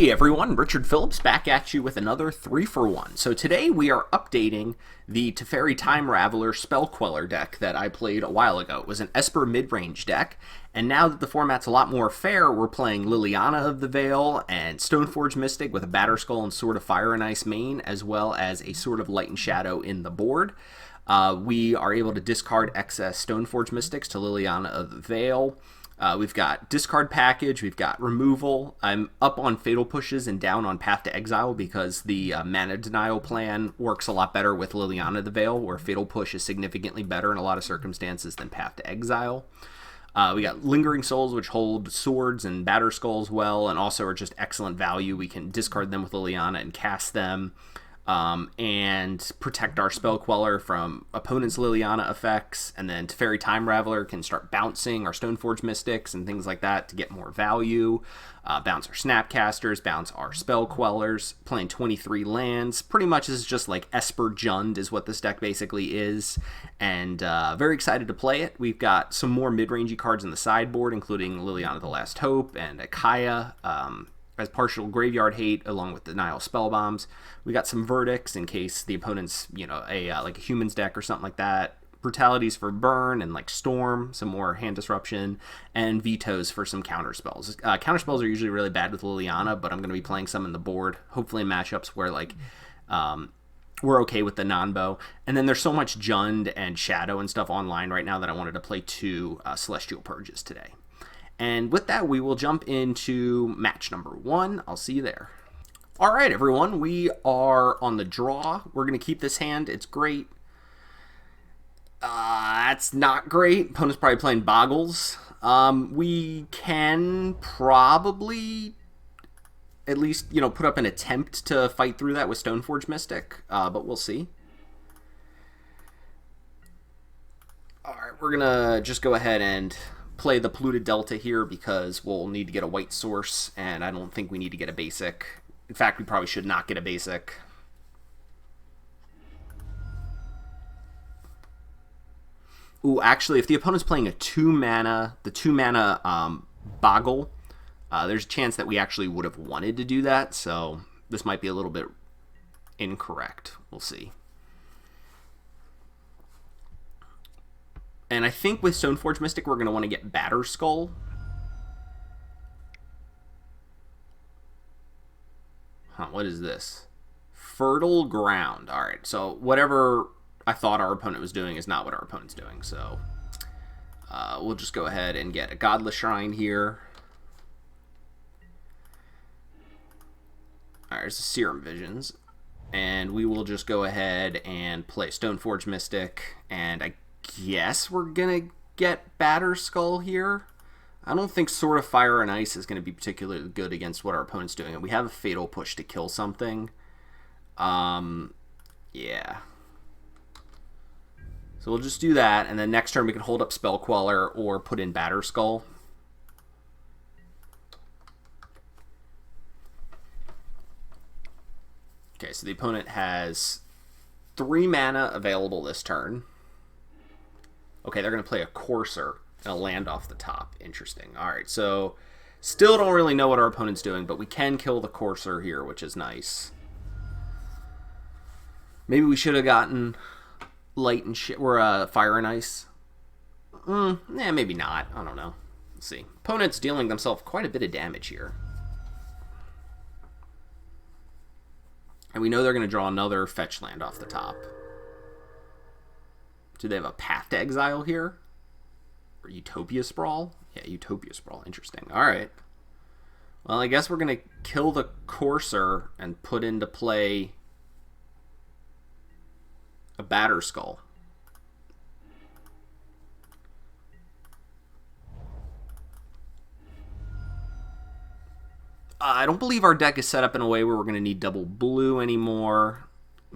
Hey everyone, Richard Phillips back at you with another 3-for-1. So today we are updating the Teferi Time Raveler Spell Queller deck that I played a while ago. It was an Esper Midrange Deck, and now that the format's a lot more fair, we're playing Liliana of the Veil and Stoneforge Mystic with a Batterskull and Sword of Fire and Ice main, as well as a Sword of Light and Shadow in the board. We are able to discard excess Stoneforge Mystics to Liliana of the Veil. We've got discard package, we've got removal. I'm up on fatal pushes and down on path to exile because the mana denial plan works a lot better with Liliana of the Veil, where fatal push is significantly better in a lot of circumstances than path to exile. We got Lingering Souls, which hold swords and Batterskulls well, and also are just excellent value. We can discard them with Liliana and cast them. And protect our Spell Queller from opponents' Liliana effects, and then Teferi Time Raveler can start bouncing our Stoneforge Mystics and things like that to get more value. Bounce our Snapcasters, bounce our Spell Quellers, playing 23 lands. Pretty much is just like Esper Jund is what this deck basically is, and very excited to play it. We've got some more mid-rangey cards in the sideboard, including Liliana the Last Hope and Akaya, as partial graveyard hate along with denial spell bombs. We got some verdicts in case the opponent's, like a humans deck or something like that. Brutalities for burn and like storm, some more hand disruption, and vetoes for some counter spells. Counter spells are usually really bad with Liliana, but I'm going to be playing some in the board, hopefully in matchups where we're okay with the non-bow. And then there's so much Jund and Shadow and stuff online right now that I wanted to play two Celestial Purges today. And with that, we will jump into match number 1. I'll see you there. All right, everyone, we are on the draw. We're going to keep this hand. It's great. That's not great. Opponent's probably playing Boggles. We can probably at least, put up an attempt to fight through that with Stoneforge Mystic, but we'll see. All right, we're going to just go ahead and play the Polluted Delta here because we'll need to get a white source, and I don't think we need to get a basic. In fact, we probably should not get a basic. Ooh, actually, if the opponent's playing a 2-mana, the 2-mana Boggle, there's a chance that we actually would have wanted to do that, so this might be a little bit incorrect. We'll see. And I think with Stoneforge Mystic, we're going to want to get Batterskull. What is this? Fertile Ground. All right, so whatever I thought our opponent was doing is not what our opponent's doing. So we'll just go ahead and get a Godless Shrine here. All right, there's the Serum Visions. And we will just go ahead and play Stoneforge Mystic, and I guess we're gonna get Batterskull here. I don't think Sword of Fire and Ice is going to be particularly good against what our opponent's doing. And we have a Fatal Push to kill something. Yeah. So we'll just do that, and then next turn we can hold up Spell Queller or put in Batterskull. Okay, so the opponent has 3 mana available this turn. Okay, they're going to play a Courser and a land off the top. Interesting. All right, so still don't really know what our opponent's doing, but we can kill the Courser here, which is nice. Maybe we should have gotten light and fire and ice. Maybe not. I don't know. Let's see. Opponent's dealing themselves quite a bit of damage here. And we know they're going to draw another fetch land off the top. Do they have a Path to Exile here? Or Utopia Sprawl? Yeah, Utopia Sprawl. Interesting. All right. Well, I guess we're going to kill the Courser and put into play a Batterskull. I don't believe our deck is set up in a way where we're going to need double blue anymore.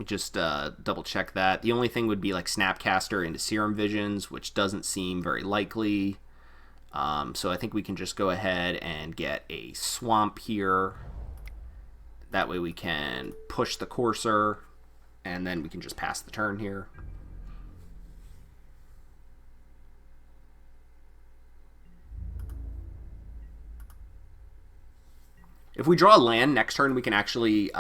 Just double check that. The only thing would be like Snapcaster into Serum Visions, which doesn't seem very likely. So I think we can just go ahead and get a Swamp here. That way we can push the Courser, and then we can just pass the turn here. If we draw a land next turn, we can actually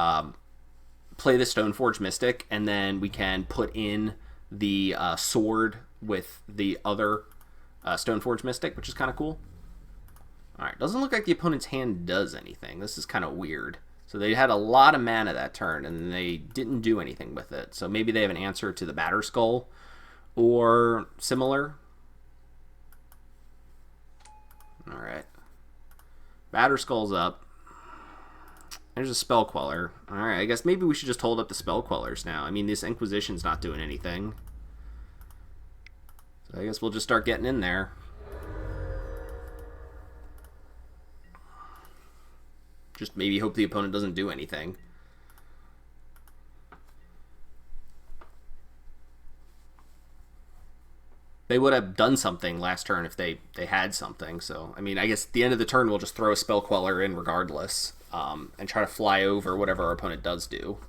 play the Stoneforge Mystic, and then we can put in the sword with the other Stoneforge Mystic, which is kind of cool. Alright, doesn't look like the opponent's hand does anything. This is kind of weird. So they had a lot of mana that turn, and they didn't do anything with it. So maybe they have an answer to the Batter Skull or similar. Alright. Batter Skull's up. There's a Spell Queller. Alright, I guess maybe we should just hold up the Spell Quellers now. I mean, this Inquisition's not doing anything. So I guess we'll just start getting in there. Just maybe hope the opponent doesn't do anything. They would have done something last turn if they had something. So, I mean, I guess at the end of the turn, we'll just throw a Spell Queller in regardless. And try to fly over whatever our opponent does do.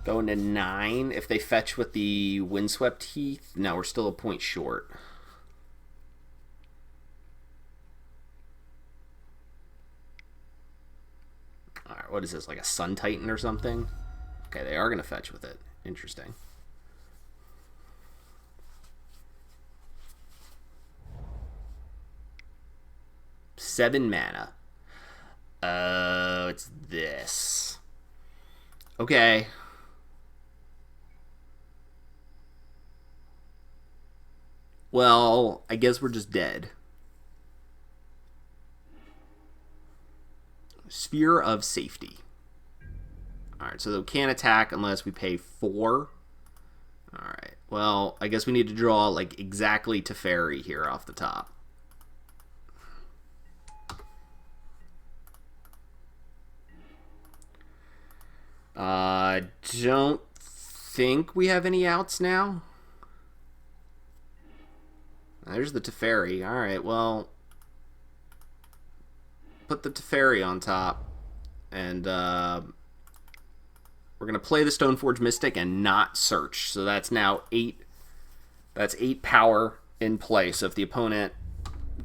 Going to 9. If they fetch with the Windswept Heath, no, we're still a point short. Alright, what is this, like a Sun Titan or something? Okay, they are going to fetch with it. Interesting. Seven mana. Oh, it's this. Okay. Well, I guess we're just dead. Sphere of Safety. Alright, so they can't attack unless we pay 4. Alright, well, I guess we need to draw, like, exactly Teferi here off the top. Don't think we have any outs now. There's the Teferi. Alright, well, put the Teferi on top, and we're going to play the Stoneforge Mystic and not search. So that's now 8. That's 8 power in play. So if the opponent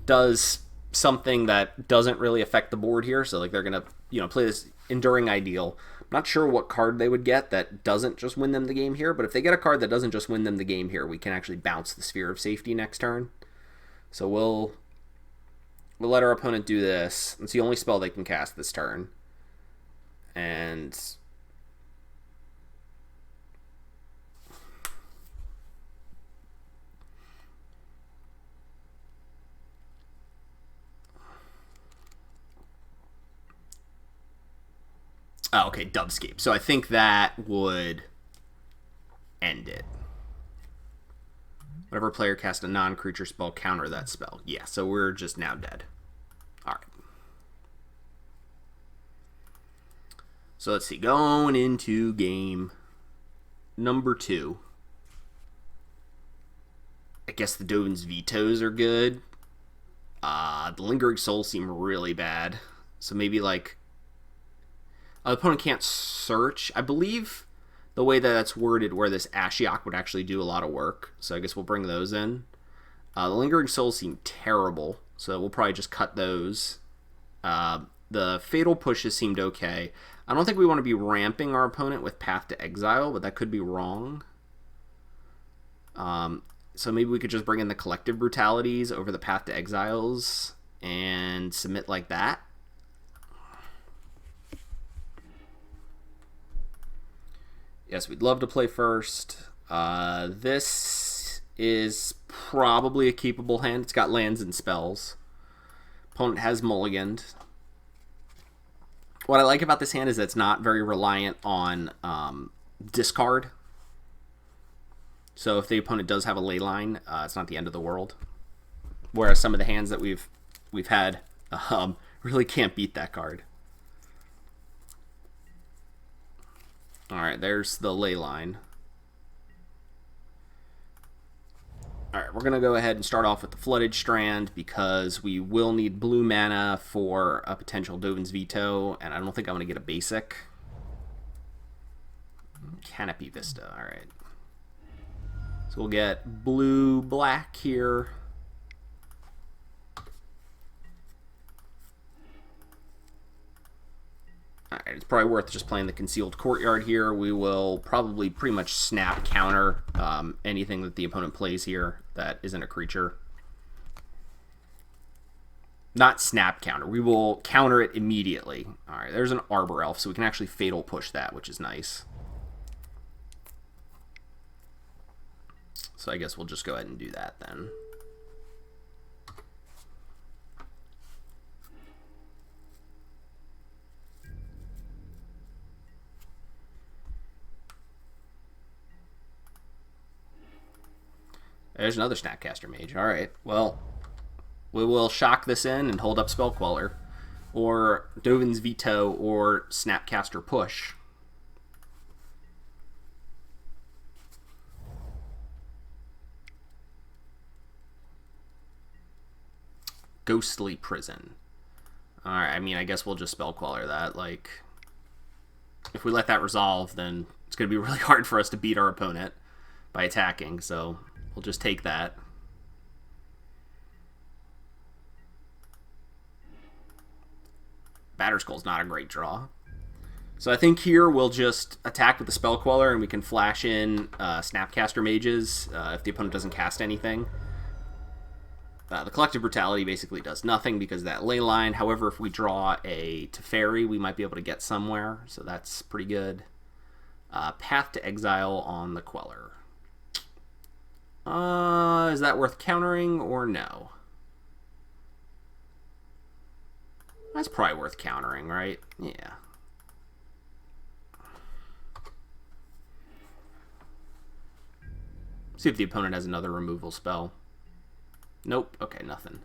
does something that doesn't really affect the board here, so like they're going to, you know, play this Enduring Ideal. I'm not sure what card they would get that doesn't just win them the game here, but if they get a card that doesn't just win them the game here, we can actually bounce the Sphere of Safety next turn. So we'll let our opponent do this. It's the only spell they can cast this turn. And oh, okay, Dubscape. So I think that would end it. Whenever a player casts a non-creature spell, counter that spell. Yeah, so we're just now dead. Alright. So let's see. Going into game number 2. I guess the Dovin's Vetoes are good. The Lingering Souls seem really bad. So maybe like the opponent can't search. I believe the way that that's worded where this Ashiok would actually do a lot of work. So I guess we'll bring those in. The Lingering Souls seem terrible, so we'll probably just cut those. The Fatal Pushes seemed okay. I don't think we want to be ramping our opponent with Path to Exile, but that could be wrong. So maybe we could just bring in the Collective Brutalities over the Path to Exiles and submit like that. Yes, we'd love to play first. This is probably a keepable hand. It's got lands and spells. Opponent has mulliganed. What I like about this hand is that it's not very reliant on discard. So if the opponent does have a ley line, it's not the end of the world. Whereas some of the hands that we've had really can't beat that card. Alright, there's the ley line. Alright, we're going to go ahead and start off with the Flooded Strand because we will need blue mana for a potential Dovin's Veto, and I don't think I'm going to get a basic. Canopy Vista, alright. So we'll get blue-black here. Alright, it's probably worth just playing the Concealed Courtyard here. We will probably pretty much snap counter anything that the opponent plays here that isn't a creature. Not snap counter. We will counter it immediately. Alright, there's an Arbor Elf, so we can actually Fatal Push that, which is nice. So I guess we'll just go ahead and do that then. There's another Snapcaster Mage. Alright, well, we will shock this in and hold up Spell Queller, or Dovin's Veto, or Snapcaster Push. Ghostly Prison. Alright, I mean, I guess we'll just Spell Queller that. Like, if we let that resolve, then it's going to be really hard for us to beat our opponent by attacking, so we'll just take that. Batterskull's not a great draw. So I think here we'll just attack with the Spell Queller, and we can flash in Snapcaster Mages if the opponent doesn't cast anything. The Collective Brutality basically does nothing because of that Leyline. However, if we draw a Teferi, we might be able to get somewhere, so that's pretty good. Path to Exile on the Queller. Is that worth countering or no? That's probably worth countering, right? Yeah. See if the opponent has another removal spell. Nope. Okay, nothing.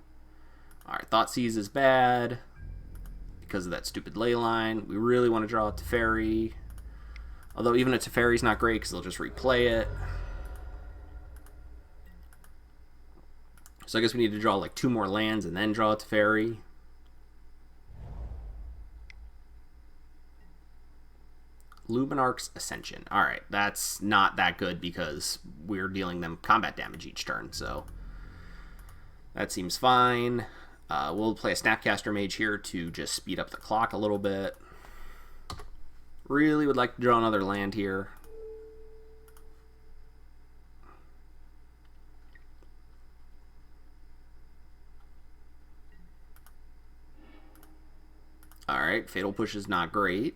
Alright, Thoughtseize is bad because of that stupid Leyline. We really want to draw a Teferi. Although even a Teferi's not great because they'll just replay it. So I guess we need to draw like 2 more lands and then draw a Teferi. Luminarch's Ascension. Alright, that's not that good because we're dealing them combat damage each turn, so that seems fine. We'll play a Snapcaster Mage here to just speed up the clock a little bit. Really would like to draw another land here. Alright, Fatal Push is not great.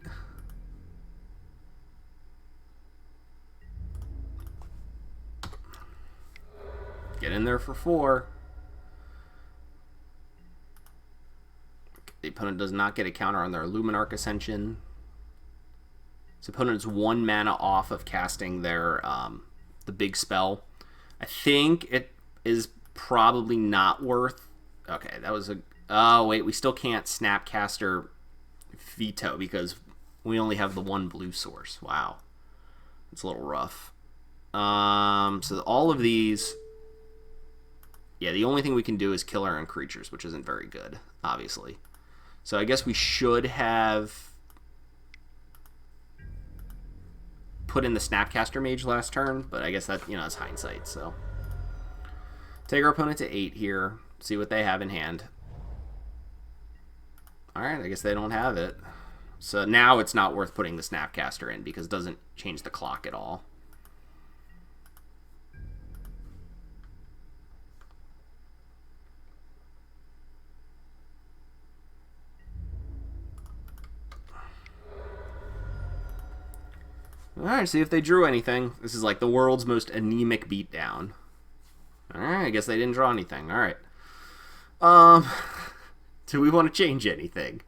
Get in there for 4. The opponent does not get a counter on their Luminarch Ascension. This opponent is 1 mana off of casting their the big spell. I think it is probably not worth... Okay, that was a... Oh, wait, we still can't Snapcaster Veto because we only have the 1 blue source. Wow. It's a little rough. So all of these... Yeah, the only thing we can do is kill our own creatures, which isn't very good, obviously. So I guess we should have put in the Snapcaster Mage last turn, but I guess that, you know, it's hindsight, so. Take our opponent to 8 here, see what they have in hand. Alright, I guess they don't have it. So now it's not worth putting the Snapcaster in because it doesn't change the clock at all. Alright, see if they drew anything. This is like the world's most anemic beatdown. Alright, I guess they didn't draw anything. Alright. Do we want to change anything?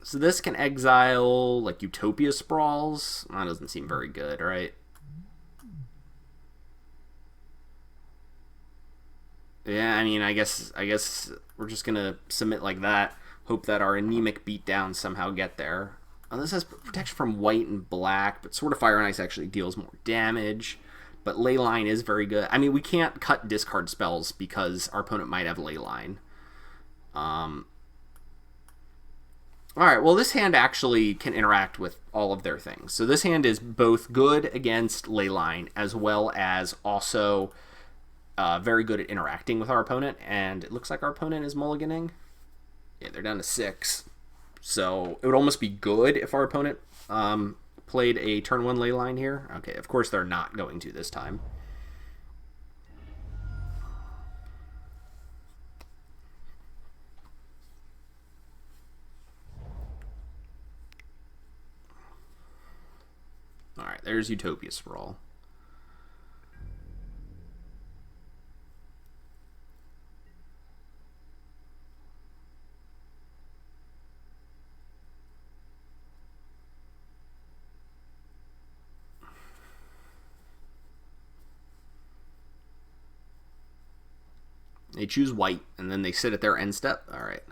So this can exile, like, Utopia Sprawls. That doesn't seem very good, right? Yeah, I mean, I guess we're just gonna submit like that. Hope that our anemic beatdowns somehow get there. This has protection from white and black, but Sword of Fire and Ice actually deals more damage. But Leyline is very good. I mean, we can't cut discard spells because our opponent might have Leyline. Alright, well this hand actually can interact with all of their things. So this hand is both good against Leyline as well as also very good at interacting with our opponent. And it looks like our opponent is mulliganing. Yeah, they're down to 6. So it would almost be good if our opponent played a turn 1 ley line here. Okay, of course they're not going to this time. Alright, there's Utopia Sprawl. They choose white, and then they sit at their end step. Alright.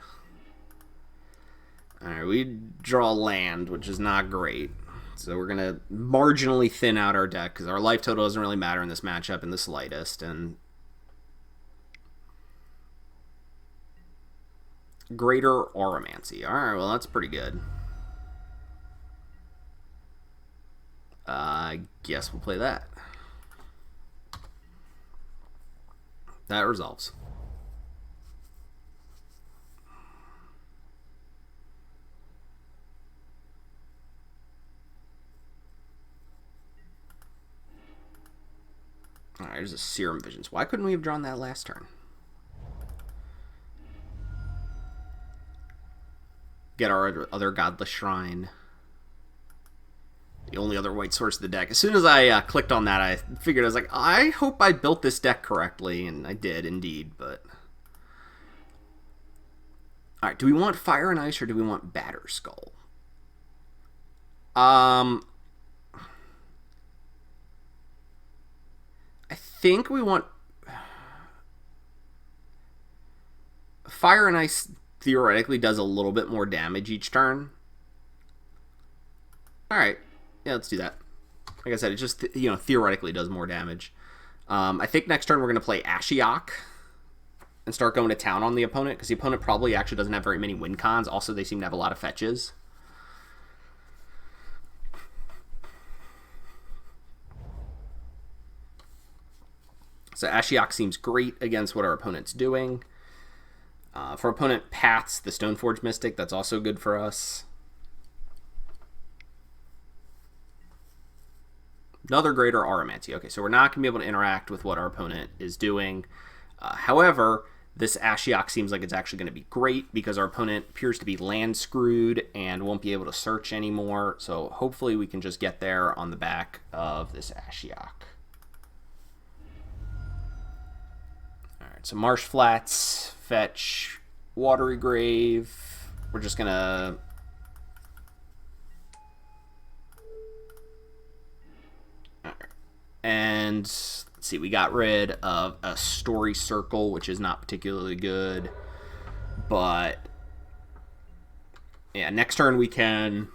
Alright, we draw land, which is not great. So we're going to marginally thin out our deck, because our life total doesn't really matter in this matchup in the slightest. And Greater Auramancy. Alright, well that's pretty good. I guess we'll play that. That resolves. Alright, there's a Serum Visions. Why couldn't we have drawn that last turn? Get our other Godless Shrine. The only other white source of the deck. As soon as I clicked on that, I figured, I was like, I hope I built this deck correctly, and I did indeed, but... Alright, do we want Fire and Ice, or do we want Batterskull? I think we want... Fire and Ice theoretically does a little bit more damage each turn. Alright. Yeah, let's do that. Like I said, it just, theoretically does more damage. I think next turn we're going to play Ashiok and start going to town on the opponent, because the opponent probably actually doesn't have very many win cons. Also, they seem to have a lot of fetches. So Ashiok seems great against what our opponent's doing. If our opponent paths the Stoneforge Mystic, that's also good for us. Another Greater Auramancy. Okay, so we're not going to be able to interact with what our opponent is doing. However, this Ashiok seems like it's actually going to be great, because our opponent appears to be land screwed and won't be able to search anymore. So hopefully we can just get there on the back of this Ashiok. Alright, so Marsh Flats, fetch, Watery Grave. We're just going to... And let's see, we got rid of a Story Circle, which is not particularly good. But yeah, next turn we can...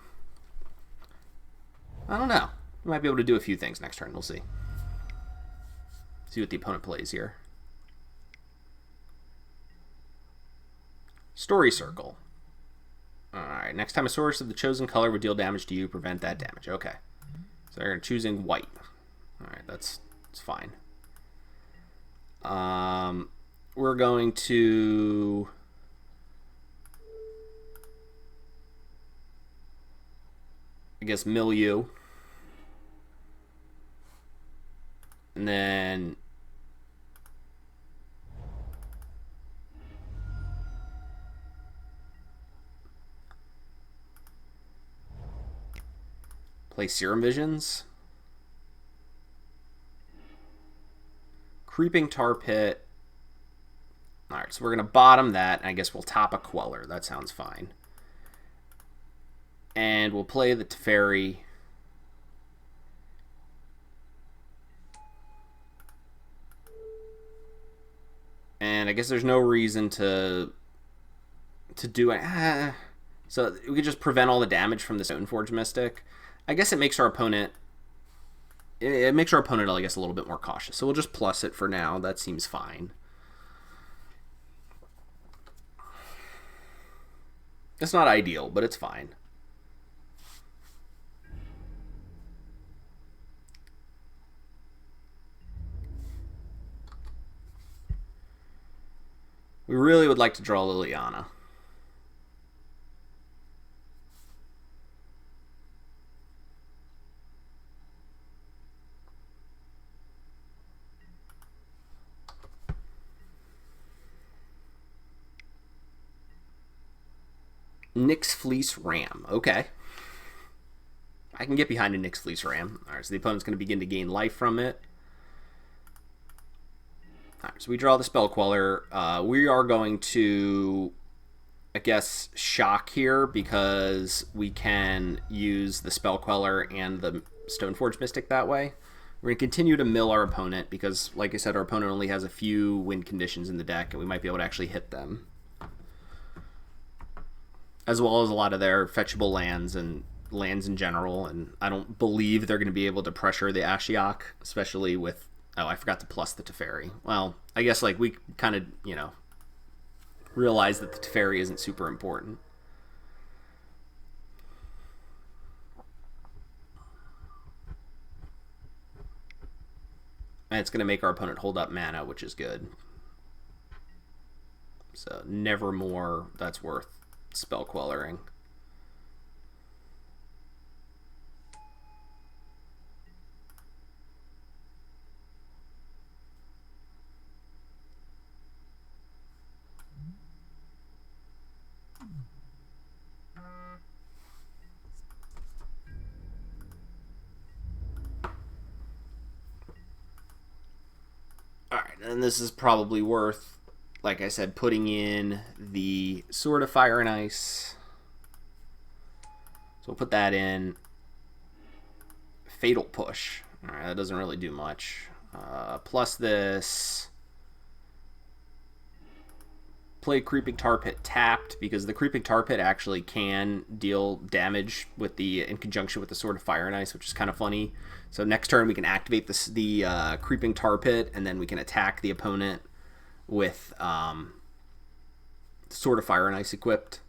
I don't know. We might be able to do a few things next turn. We'll see. See what the opponent plays here. Story Circle. Alright, next time a source of the chosen color would deal damage to you, prevent that damage. Okay. So they're choosing white. Alright, that's fine. We're going to... I guess Milieu. And then... play Serum Visions. Creeping Tar Pit. Alright, so we're going to bottom that, and I guess we'll top a Queller. That sounds fine. And we'll play the Teferi. And I guess there's no reason to do it. So we could just prevent all the damage from the Stoneforge Mystic. I guess it makes our opponent... It makes our opponent, I guess, a little bit more cautious. So we'll just plus it for now. That seems fine. It's not ideal, but it's fine. We really would like to draw Liliana. Nyx Fleece Ram. Okay. I can get behind a Nyx Fleece Ram. Alright, so the opponent's going to begin to gain life from it. Alright, so we draw the Spell Queller. We are going to, I guess, shock here because we can use the Spell Queller and the Stoneforge Mystic that way. We're going to continue to mill our opponent because, like I said, our opponent only has a few win conditions in the deck, and we might be able to actually hit them. As well as a lot of their fetchable lands and lands in general, and I don't believe they're going to be able to pressure the Ashiok, especially with... Oh, I forgot to plus the Teferi. Well, I guess like we kind of, you know, realize that the Teferi isn't super important. And it's going to make our opponent hold up mana, which is good. So Nevermore, that's worth Spell Quellering. Alright, and this is probably worth, like I said, putting in the Sword of Fire and Ice. So we'll put that in. Fatal Push. Alright, that doesn't really do much. Plus this. Play Creeping Tar Pit tapped because the Creeping Tar Pit actually can deal damage with in conjunction with the Sword of Fire and Ice, which is kind of funny. So next turn we can activate the Creeping Tar Pit, and then we can attack the opponent with Sword of Fire and Ice equipped.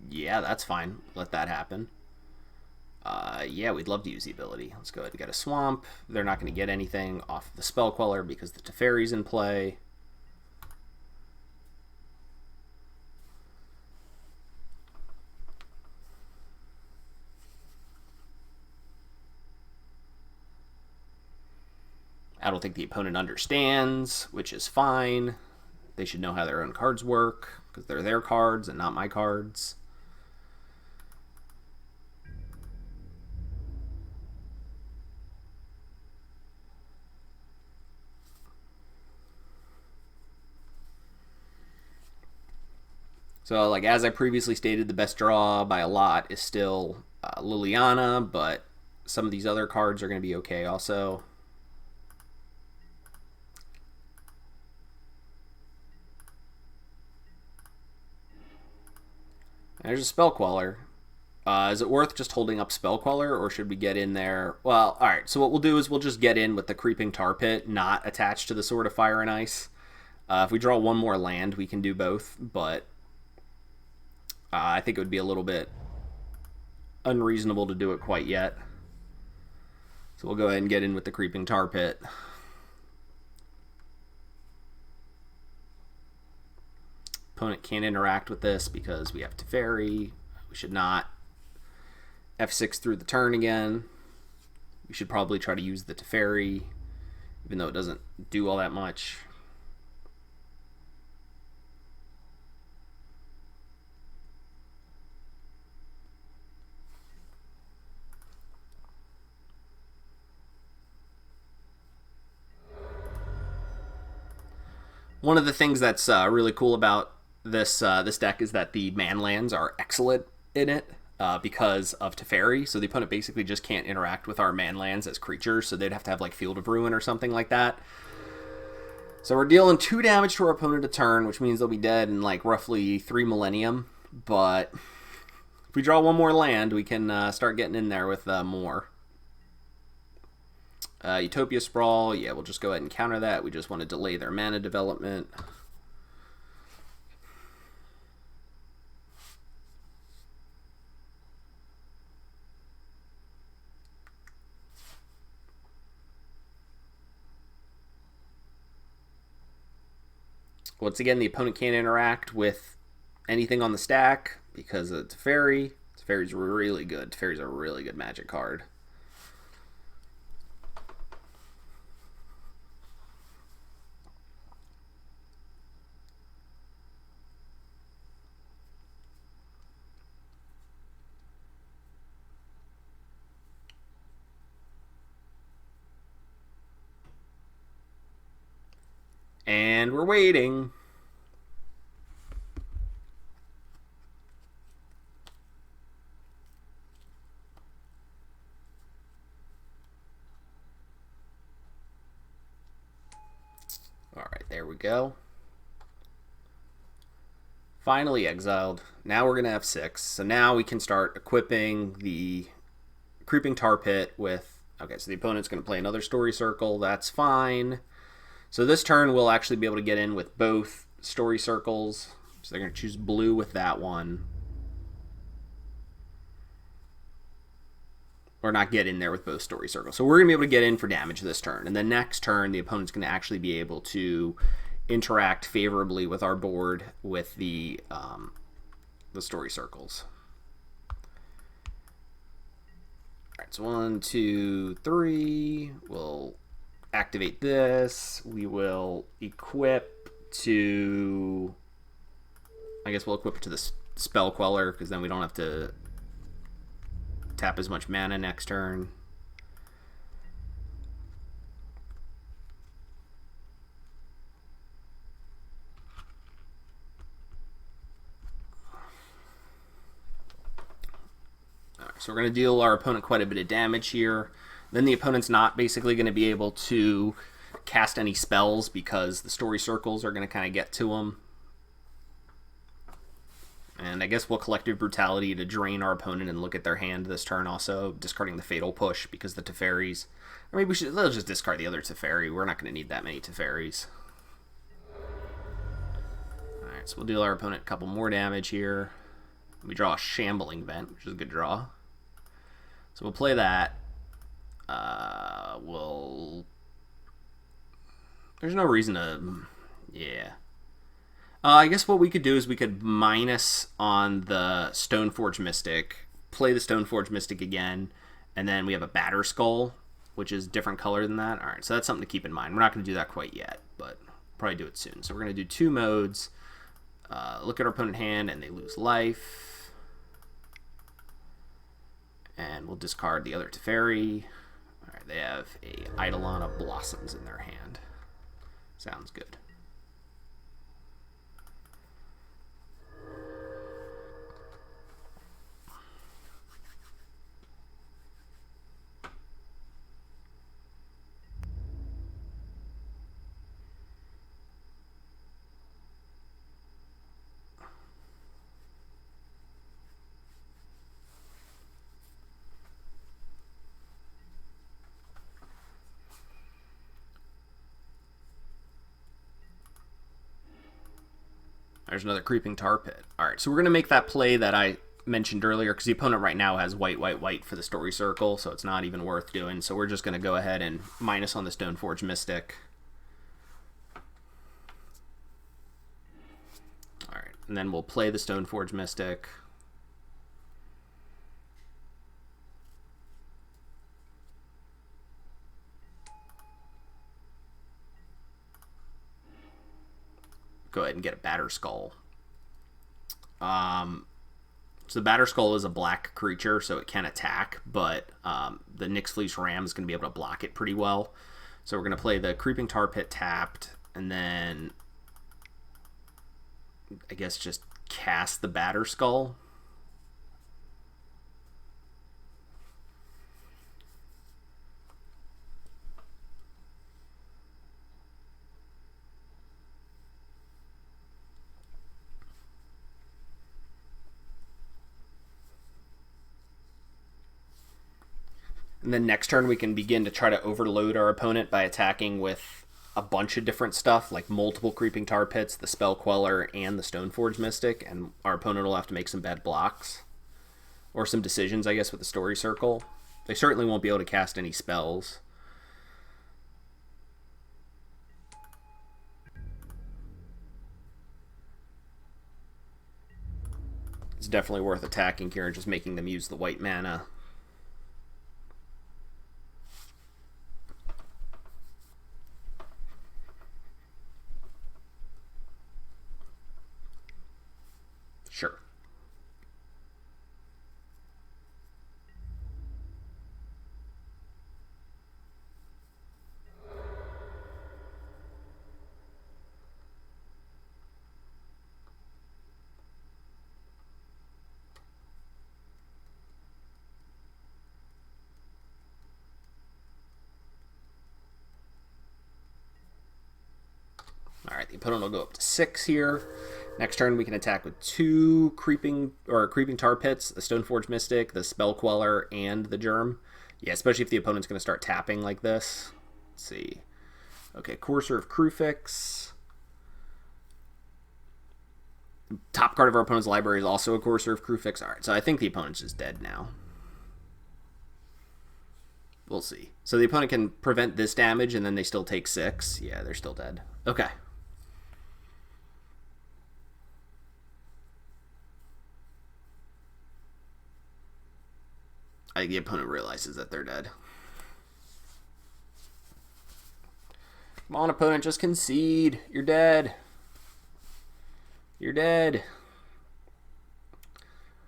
Yeah, that's fine. Let that happen. Yeah, we'd love to use the ability. Let's go ahead and get a Swamp. They're not going to get anything off of the Spell Queller because the Teferi's in play. I don't think the opponent understands, which is fine. They should know how their own cards work because they're their cards and not my cards. So, like, as I previously stated, the best draw by a lot is still Liliana, but some of these other cards are going to be okay also. There's a Spell Queller. Is it worth just holding up Spell Queller, or should we get in there? Well, alright, so what we'll do is we'll just get in with the Creeping Tar Pit, not attached to the Sword of Fire and Ice. If we draw one more land, we can do both, but I think it would be a little bit unreasonable to do it quite yet. So we'll go ahead and get in with the Creeping Tar Pit. Opponent can't interact with this because we have Teferi. We should not F6 through the turn again. We should probably try to use the Teferi, even though it doesn't do all that much. One of the things that's really cool about this deck is that the man lands are excellent in it because of Teferi. So the opponent basically just can't interact with our man lands as creatures, so they'd have to have like Field of Ruin or something like that. So we're dealing 2 damage to our opponent a turn, which means they'll be dead in like roughly 3 millennium. But if we draw one more land, we can start getting in there with more. Utopia Sprawl, yeah, we'll just go ahead and counter that. We just want to delay their mana development. Once again, the opponent can't interact with anything on the stack because it's Teferi. Teferi's really good. Teferi's a really good Magic card. And we're waiting. All right, there we go. Finally exiled. Now we're going to have 6. So now we can start equipping the Creeping Tar Pit with... Okay, so the opponent's going to play another Story Circle. That's fine. So this turn we'll actually be able to get in with both Story Circles. So they're going to choose blue with that one. Or not get in there with both Story Circles. So we're going to be able to get in for damage this turn. And the next turn, the opponent's going to actually be able to interact favorably with our board with the Story Circles. Alright, so 1, 2, 3. We'll activate this. We will equip to... I guess we'll equip it to the Spell Queller, because then we don't have to tap as much mana next turn. Alright, so we're going to deal our opponent quite a bit of damage here. Then the opponent's not basically going to be able to cast any spells because the Story Circles are going to kind of get to them. And I guess we'll Collective Brutality to drain our opponent and look at their hand this turn also, discarding the Fatal Push because the Teferis... Or maybe let's just discard the other Teferi. We're not going to need that many Teferis. Alright, so we'll deal our opponent a couple more damage here. We draw a Shambling Vent, which is a good draw. So we'll play that. There's no reason to... Yeah. I guess what we could do is we could minus on the Stoneforge Mystic, play the Stoneforge Mystic again, and then we have a Batter Skull, which is different color than that. Alright, so that's something to keep in mind. We're not going to do that quite yet, but probably do it soon. So we're going to do 2 modes. Look at our opponent hand, and they lose life. And we'll discard the other Teferi. Alright, they have a Eidolon of Blossoms in their hand. Sounds good. There's another Creeping Tar Pit. Alright, so we're going to make that play that I mentioned earlier, because the opponent right now has white, white, white for the Story Circle, so it's not even worth doing. So we're just going to go ahead and minus on the Stoneforge Mystic. Alright, and then we'll play the Stoneforge Mystic. Go ahead and get a Batter Skull. So the Batter Skull is a black creature, so it can attack, but the Nyxfleece Ram is going to be able to block it pretty well. So we're going to play the Creeping Tar Pit tapped, and then I guess just cast the Batter Skull. And then next turn we can begin to try to overload our opponent by attacking with a bunch of different stuff, like multiple Creeping Tar Pits, the Spell Queller, and the Stoneforge Mystic, and our opponent will have to make some bad blocks. Or some decisions, I guess, with the Story Circle. They certainly won't be able to cast any spells. It's definitely worth attacking here and just making them use the white mana. Sure. Alright, the opponent will go up to 6 here. Next turn we can attack with 2 creeping tar pits, the Stoneforge Mystic, the Spell Queller, and the Germ. Yeah, especially if the opponent's going to start tapping like this. Let's see. Okay, Courser of Kruphix. Top card of our opponent's library is also a Courser of Kruphix. Alright, so I think the opponent's just dead now. We'll see. So the opponent can prevent this damage and then they still take 6. Yeah, they're still dead. Okay. I think the opponent realizes that they're dead. Come on, opponent, just concede. You're dead. You're dead.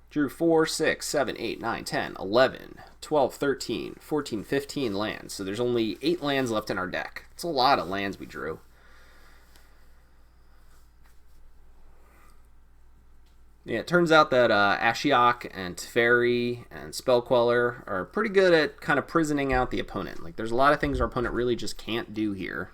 Drew 4, 6, 7, 8, 9, 10, 11, 12, 13, 14, 15 lands. So there's only 8 lands left in our deck. It's a lot of lands we drew. Yeah, it turns out that Ashiok and Teferi and Spell Queller are pretty good at kind of prisoning out the opponent. Like, there's a lot of things our opponent really just can't do here.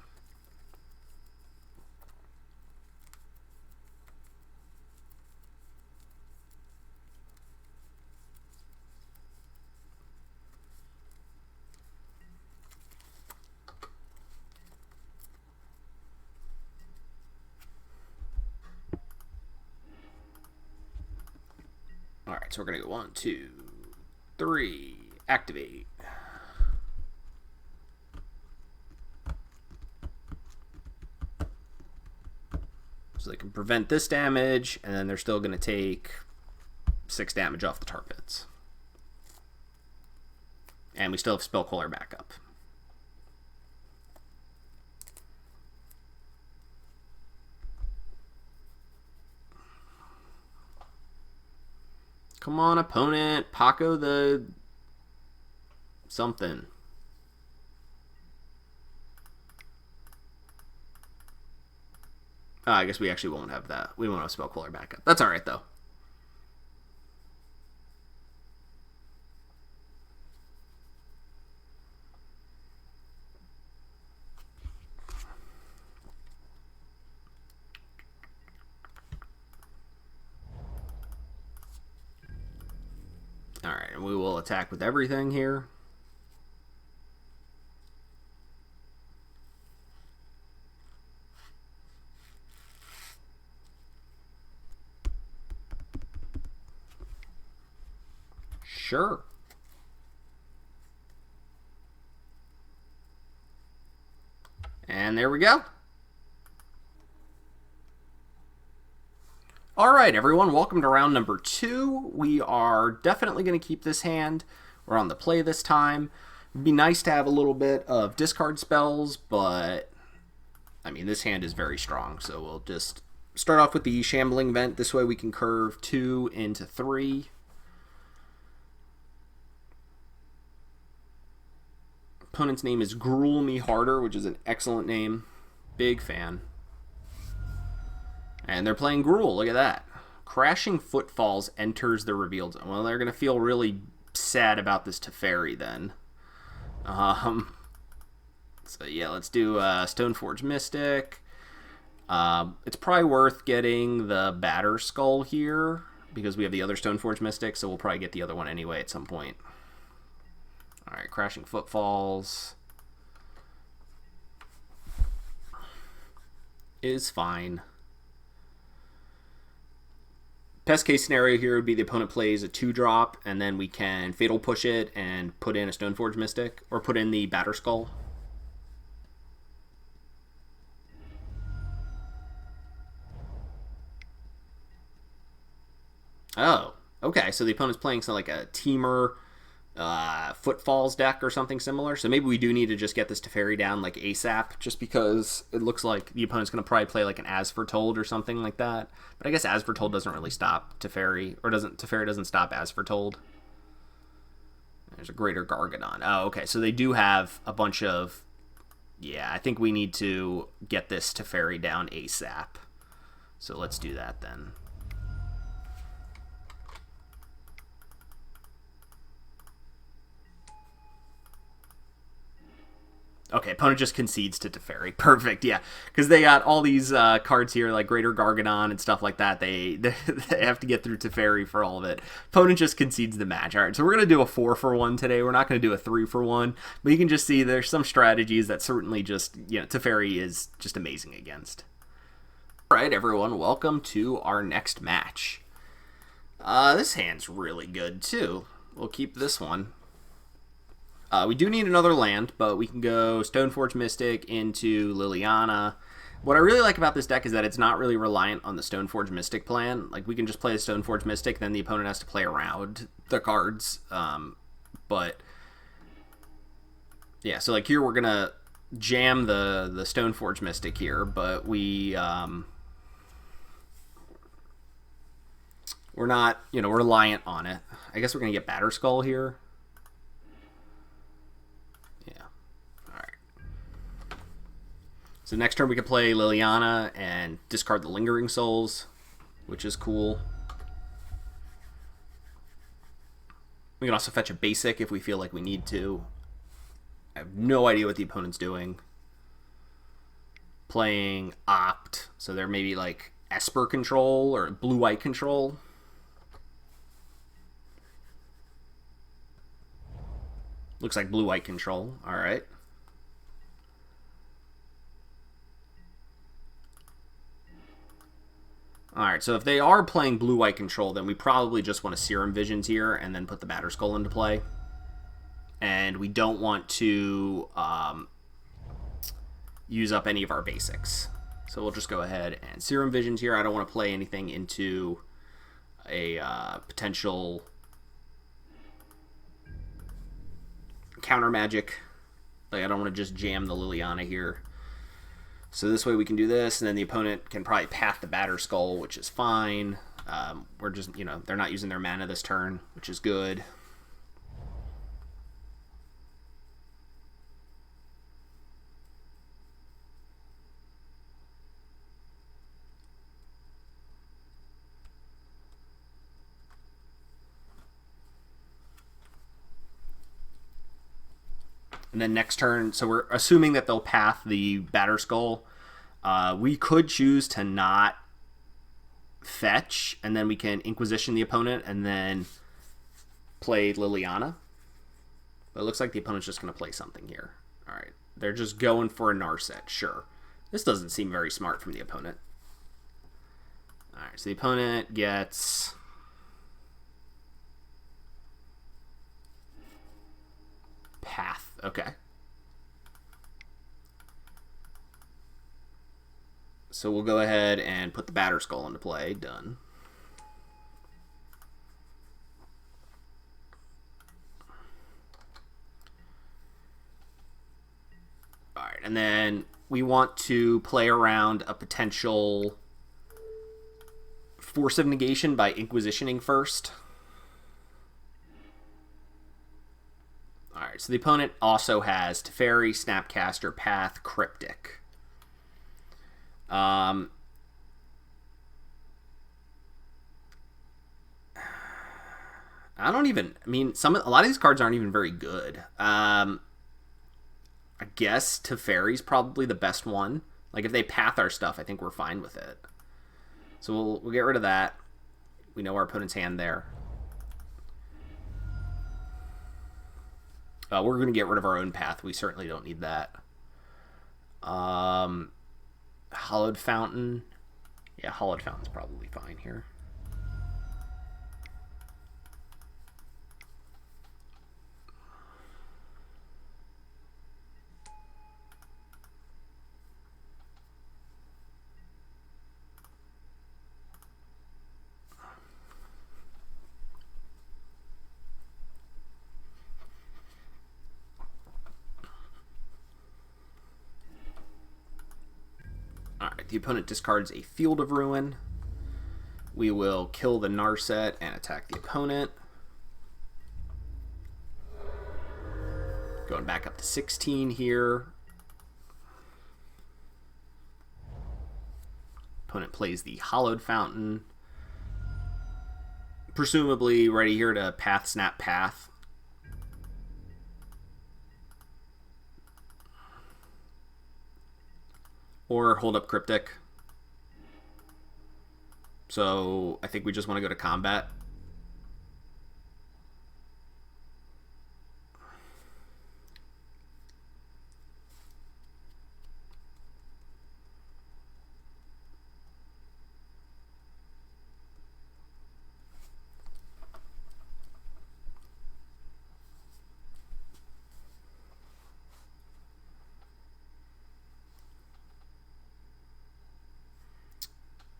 Alright, so we're going to go 1, 2, 3, activate. So they can prevent this damage, and then they're still going to take 6 damage off the tar pits. And we still have Spell Queller back up. Come on, opponent. Paco the something. I guess we actually won't have that. We won't have Spell Queller back up. That's alright, though. Alright, and we will attack with everything here. Sure. And there we go. Alright everyone, welcome to round number 2. We are definitely going to keep this hand. We're on the play this time. It'd be nice to have a little bit of discard spells, but I mean, this hand is very strong, so we'll just start off with the Shambling Vent. This way we can curve 2 into 3. Opponent's name is Gruel Me Harder, which is an excellent name. Big fan. And they're playing Gruel. Look at that. Crashing Footfalls enters the revealed zone. Well, they're going to feel really sad about this Teferi then. So yeah, let's do Stoneforge Mystic. It's probably worth getting the Batter Skull here because we have the other Stoneforge Mystic, so we'll probably get the other one anyway at some point. Alright, Crashing Footfalls is fine. Best case scenario here would be the opponent plays a 2-drop, and then we can Fatal Push it and put in a Stoneforge Mystic, or put in the Batter Skull. Oh. Okay, so the opponent's playing something like a Teamer Footfalls deck or something similar. So maybe we do need to just get this Teferi down like ASAP, just because it looks like the opponent's going to probably play like an As Foretold or something like that. But I guess As Foretold doesn't really stop Teferi, or Teferi doesn't stop As Foretold. There's a Greater Gargadon. Oh, okay, so they do have a bunch of... Yeah, I think we need to get this Teferi down ASAP. So let's do that then. Okay, opponent just concedes to Teferi. Perfect, yeah. Because they got all these cards here, like Greater Gargadon and stuff like that. They have to get through Teferi for all of it. Opponent just concedes the match. All right, so we're going to do a 4-for-1 today. We're not going to do a 3-for-1. But you can just see there's some strategies that certainly just, Teferi is just amazing against. All right, everyone, welcome to our next match. This hand's really good, too. We'll keep this one. We do need another land, but we can go Stoneforge Mystic into Liliana. What I really like about this deck is that it's not really reliant on the Stoneforge Mystic plan. Like, we can just play the Stoneforge Mystic, then the opponent has to play around the cards. But, yeah, so like here we're going to jam the Stoneforge Mystic here, but we're not, reliant on it. I guess we're going to get Batterskull here. So next turn we can play Liliana and discard the Lingering Souls, which is cool. We can also fetch a basic if we feel like we need to. I have no idea what the opponent's doing. Playing Opt, so there may be like Esper control or blue-white control. Looks like blue-white control, alright. Alright, so if they are playing blue-white control, then we probably just want to Serum Visions here and then put the Batterskull into play. And we don't want to use up any of our basics. So we'll just go ahead and Serum Visions here. I don't want to play anything into a potential counter magic. Like, I don't want to just jam the Liliana here. So this way we can do this, and then the opponent can probably path the Batterskull, which is fine. We're just, they're not using their mana this turn, which is good. And then next turn, so we're assuming that they'll path the Batterskull. We could choose to not fetch, and then we can Inquisition the opponent, and then play Liliana. But it looks like the opponent's just going to play something here. All right, they're just going for a Narset, sure. This doesn't seem very smart from the opponent. All right, so the opponent gets... Path. Okay. So we'll go ahead and put the Batterskull into play. Done. Alright, and then we want to play around a potential Force of Negation by Inquisitioning first. Alright, so the opponent also has Teferi, Snapcaster, Path, Cryptic. I don't even... I mean, a lot of these cards aren't even very good. I guess Teferi's probably the best one. Like, if they path our stuff, I think we're fine with it. So we'll get rid of that. We know our opponent's hand there. We're going to get rid of our own path. We certainly don't need that. Hollowed Fountain. Yeah, Hollowed Fountain's probably fine here. Alright, the opponent discards a Field of Ruin. We will kill the Narset and attack the opponent. Going back up to 16 here. Opponent plays the Hollowed Fountain. Presumably ready here to Path Snap Path. Or hold up Cryptic. So I think we just want to go to combat.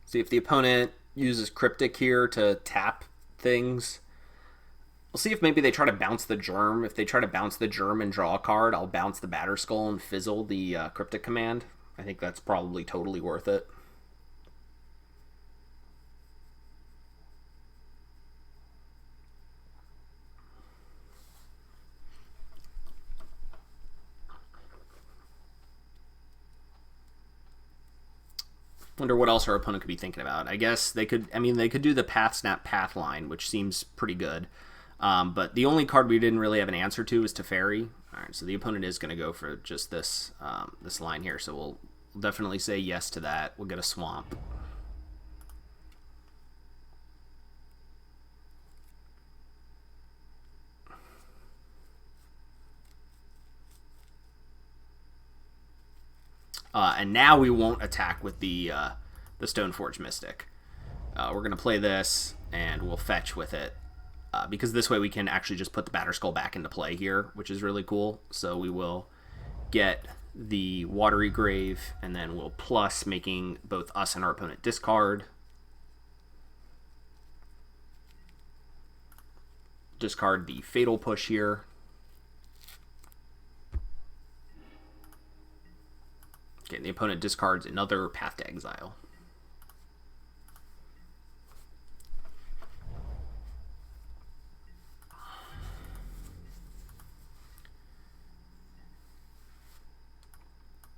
See if the opponent uses Cryptic here to tap things. We'll see if maybe they try to bounce the Germ. If they try to bounce the Germ and draw a card, I'll bounce the Batterskull and fizzle the Cryptic command. I think that's probably totally worth it. Wonder what else our opponent could be thinking about. I guess they could, they could do the Path Snap Path line, which seems pretty good. But the only card we didn't really have an answer to is Teferi. Alright, so the opponent is going to go for just this this line here. So we'll definitely say yes to that. We'll get a Swamp. And now we won't attack with the Stoneforge Mystic. We're going to play this, and we'll fetch with it. Because this way we can actually just put the Batterskull back into play here, which is really cool. So we will get the Watery Grave, and then we'll plus, making both us and our opponent discard. Discard the Fatal Push here. Okay, the opponent discards another Path to Exile.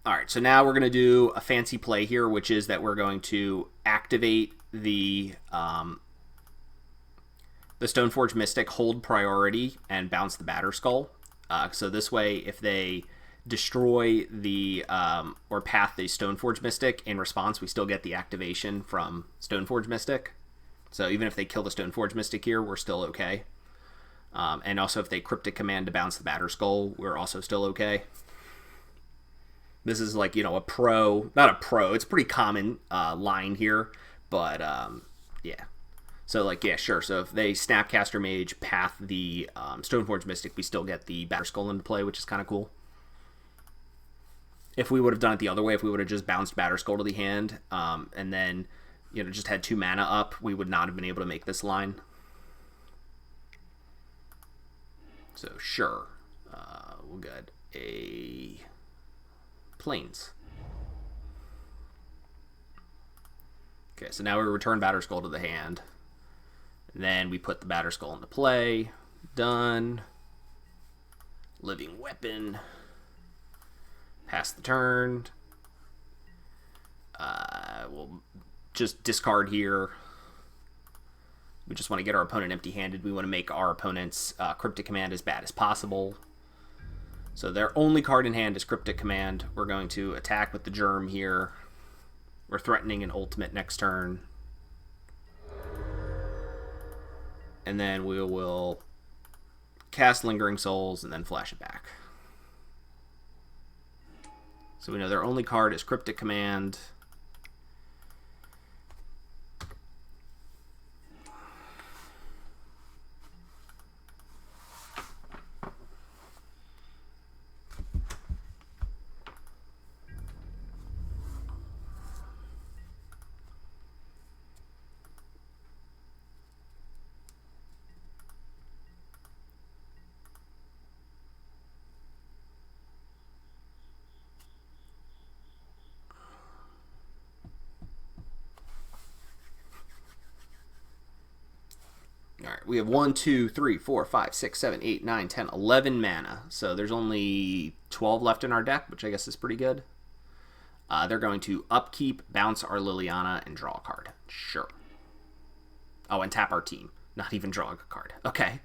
Alright, so now we're going to do a fancy play here, which is that we're going to activate the Stoneforge Mystic, hold priority, and bounce the Batterskull. So this way, if they destroy the or path the Stoneforge Mystic in response, we still get the activation from Stoneforge Mystic. So even if they kill the Stoneforge Mystic here, we're still okay. And also if they Cryptic command to bounce the Batterskull, we're also still okay. This is like, a pro, not a pro, it's a pretty common line here, but yeah. So like, yeah, sure. So if they Snapcaster Mage, path the Stoneforge Mystic, we still get the Batterskull into play, which is kind of cool. If we would have done it the other way, if we would have just bounced Batterskull to the hand, and then, just had 2 mana up, we would not have been able to make this line. So sure, we'll get a Plains. Okay, so now we return Batterskull to the hand. And then we put the Batterskull into play. Done. Living Weapon. Pass the turn. We'll just discard here. We just want to get our opponent empty-handed. We want to make our opponent's Cryptic Command as bad as possible. So their only card in hand is Cryptic Command. We're going to attack with the Germ here. We're threatening an ultimate next turn. And then we will cast Lingering Souls and then flash it back. So we know their only card is Cryptic Command. right, we have 1, 2, 3, 4, 5, 6, 7, 8, 9, 10, 11 mana. So there's only 12 left in our deck, which I guess is pretty good. They're going to upkeep, bounce our Liliana, and draw a card. Sure. Oh, and tap our team. Not even draw a card. Okay.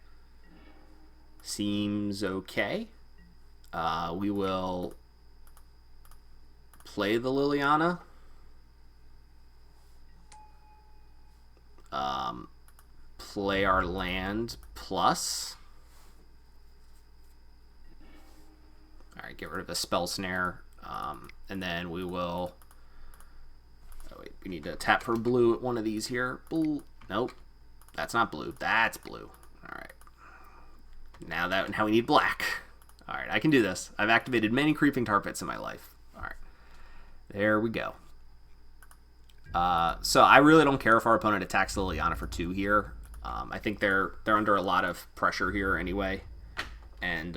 Seems okay. We will play the Liliana. Play our land plus. Alright, get rid of the spell snare. And then we will... Oh, wait, we need to tap for blue at one of these here. Blue. Nope. That's not blue. That's blue. Alright. Now we need black. Alright, I can do this. I've activated many creeping tar pits in my life. Alright. There we go. So I really don't care if our opponent attacks Liliana for 2 here. I think they're under a lot of pressure here anyway. And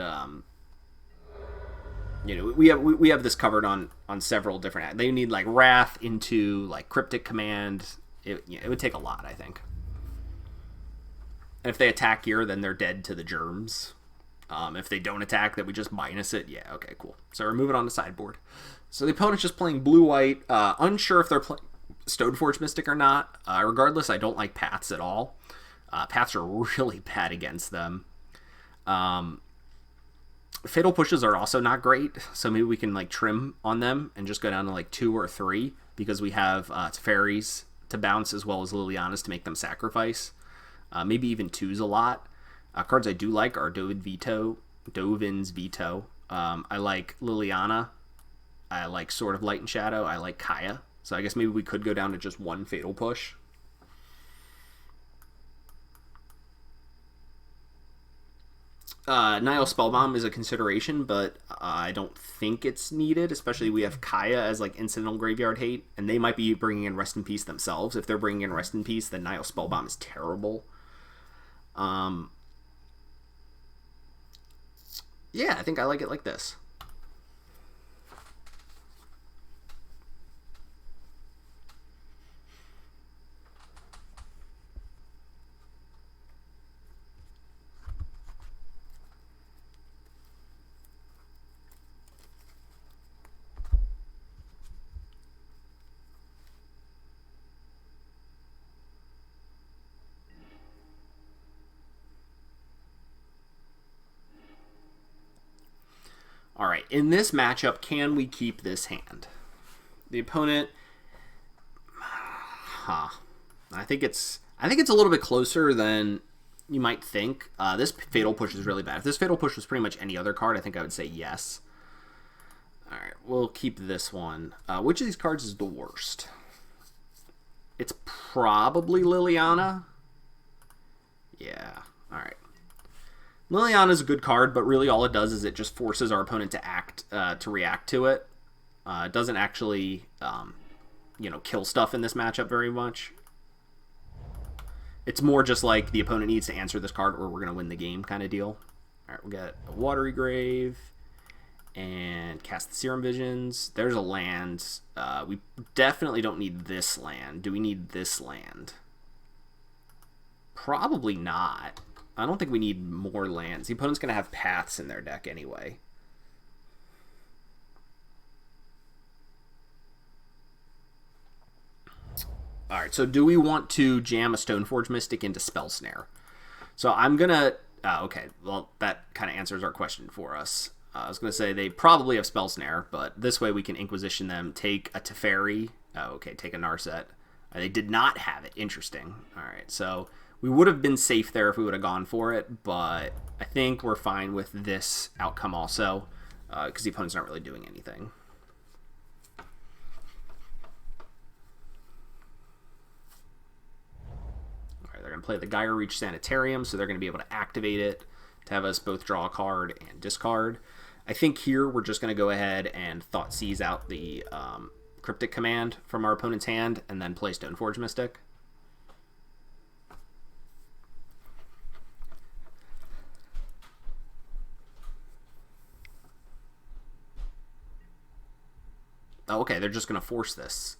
you know, we have this covered on several different. They need like Wrath into like Cryptic Command. It would take a lot, I think. And if they attack here, then they're dead to the germs. If they don't attack, then we just minus it. Yeah, okay, cool. So we're moving on to sideboard. So the opponent's just playing blue-white. Unsure if they're playing Stoneforge Mystic or not. Regardless, I don't like Paths at all. Paths are really bad against them. Fatal Pushes are also not great, so maybe we can like trim on them and just go down to like 2 or 3 because we have Teferis to bounce as well as Lilianas to make them sacrifice. Maybe even 2's a lot. Cards I do like are Dovin's Veto. I like Liliana. I like Sword of Light and Shadow. I like Kaya. So I guess maybe we could go down to just 1 Fatal Push. Nihil Spellbomb is a consideration, but I don't think it's needed, especially we have Kaya as like incidental graveyard hate, and they might be bringing in Rest in Peace themselves. If they're bringing in Rest in Peace, then Nihil Spellbomb is terrible. Yeah, I think I like it like this. All right, in this matchup, can we keep this hand? The opponent, I think it's a little bit closer than you might think. This Fatal Push is really bad. If this Fatal Push was pretty much any other card, I think I would say yes. All right, we'll keep this one. Which of these cards is the worst? It's probably Liliana. Yeah, all right. Liliana is a good card, but really all it does is it just forces our opponent to react to it. It doesn't actually, kill stuff in this matchup very much. It's more just like the opponent needs to answer this card or we're going to win the game kind of deal. All right, we got a Watery Grave and cast the Serum Visions. There's a land. We definitely don't need this land. Do we need this land? Probably not. I don't think we need more lands. The opponent's going to have Paths in their deck anyway. Alright, so do we want to jam a Stoneforge Mystic into Spell Snare? So I'm going to... okay, well, that kind of answers our question for us. I was going to say they probably have Spell Snare, but this way we can Inquisition them, take a Teferi. Take a Narset. They did not have it. Interesting. Alright, so... we would have been safe there if we would have gone for it, but I think we're fine with this outcome also, because the opponent's not really doing anything. All right, they're going to play the Gyre Reach Sanitarium, so they're going to be able to activate it to have us both draw a card and discard. I think here we're just going to go ahead and Thoughtseize out the Cryptic Command from our opponent's hand, and then play Stoneforge Mystic. Oh, okay, they're just going to force this.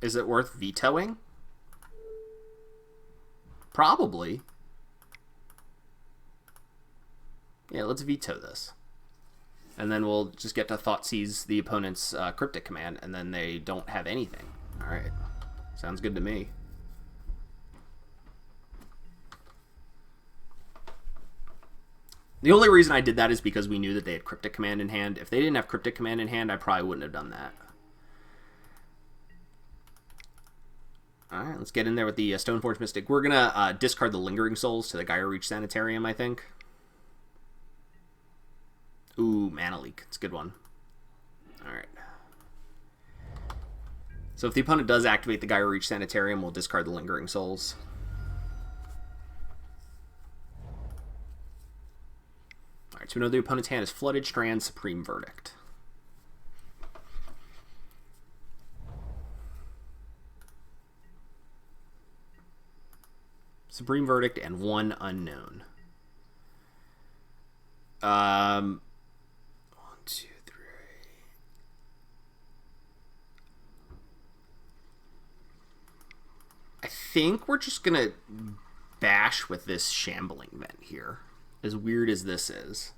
Is it worth vetoing? Probably. Yeah, let's veto this. And then we'll just get to Thoughtseize the opponent's cryptic command, and then they don't have anything. Alright. Sounds good to me. The only reason I did that is because we knew that they had cryptic command in hand. If they didn't have cryptic command in hand, I probably wouldn't have done that. Alright, let's get in there with the Stoneforge Mystic. We're going to discard the Lingering Souls to the Gyre Reach Sanitarium, I think. Ooh, Mana Leak. It's a good one. Alright. So if the opponent does activate the Gyre Reach Sanitarium, we'll discard the Lingering Souls. Alright, so we know the opponent's hand is Flooded Strand, Supreme Verdict. Supreme Verdict and one unknown. 1, 2, 3. I think we're just gonna bash with this Shambling Vent here, as weird as this is.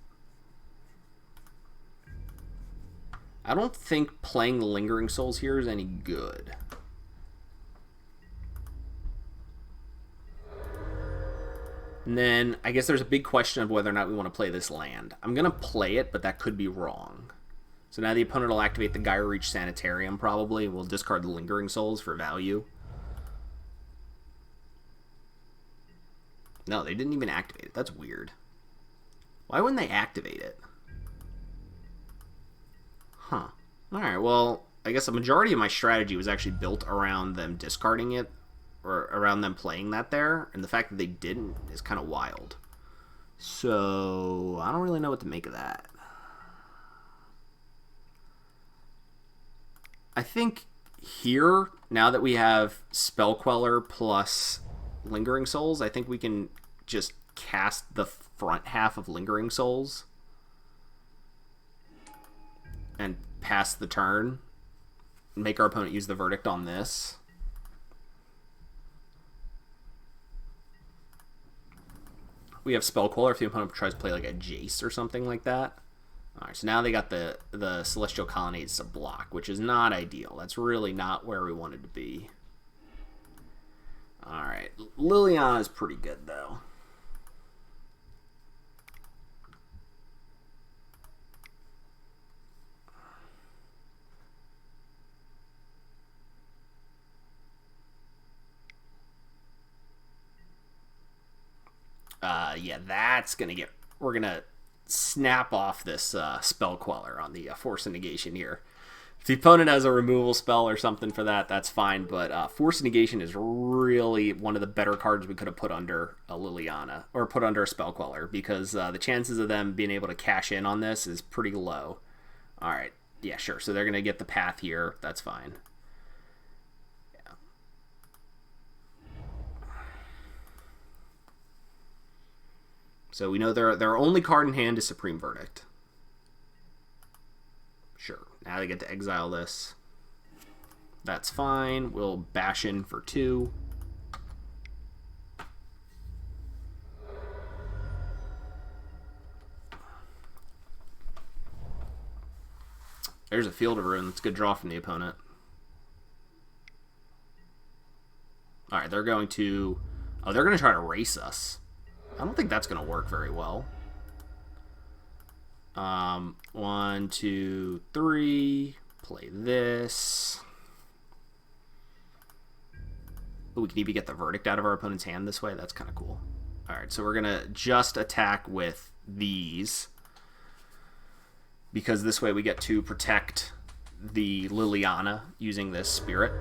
I don't think playing the Lingering Souls here is any good. And then I guess there's a big question of whether or not we want to play this land. I'm going to play it, but that could be wrong. So now the opponent will activate the Gyre Reach Sanitarium, probably. We'll discard the Lingering Souls for value. No, they didn't even activate it. That's weird. Why wouldn't they activate it? Huh. Alright, well, I guess a majority of my strategy was actually built around them discarding it, or around them playing that there, and the fact that they didn't is kind of wild. So, I don't really know what to make of that. I think here, now that we have Spell Queller plus Lingering Souls, I think we can just cast the front half of Lingering Souls and pass the turn, and make our opponent use the Verdict on this. We have Spell Queller if the opponent tries to play like a Jace or something like that. Alright, so now they got the Celestial Colonnades to block, which is not ideal. That's really not where we wanted to be. Alright, Liliana is pretty good, though. Yeah, that's gonna get... We're gonna snap off this Spell Queller on the Force of Negation here. If the opponent has a removal spell or something for that, that's fine, but Force of Negation is really one of the better cards we could have put under a Liliana, or put under a Spell Queller, because the chances of them being able to cash in on this is pretty low. Alright, yeah, sure, so they're gonna get the path here, that's fine. So we know their only card in hand is Supreme Verdict. Sure. Now they get to exile this. That's fine. We'll bash in for 2. There's a Field of Ruin. That's a good draw from the opponent. Alright, they're going to... Oh, they're going to try to race us. I don't think that's going to work very well. 1, 2, 3. Play this. Ooh, we can even get the Verdict out of our opponent's hand this way. That's kind of cool. Alright, so we're going to just attack with these, because this way we get to protect the Liliana using this Spirit.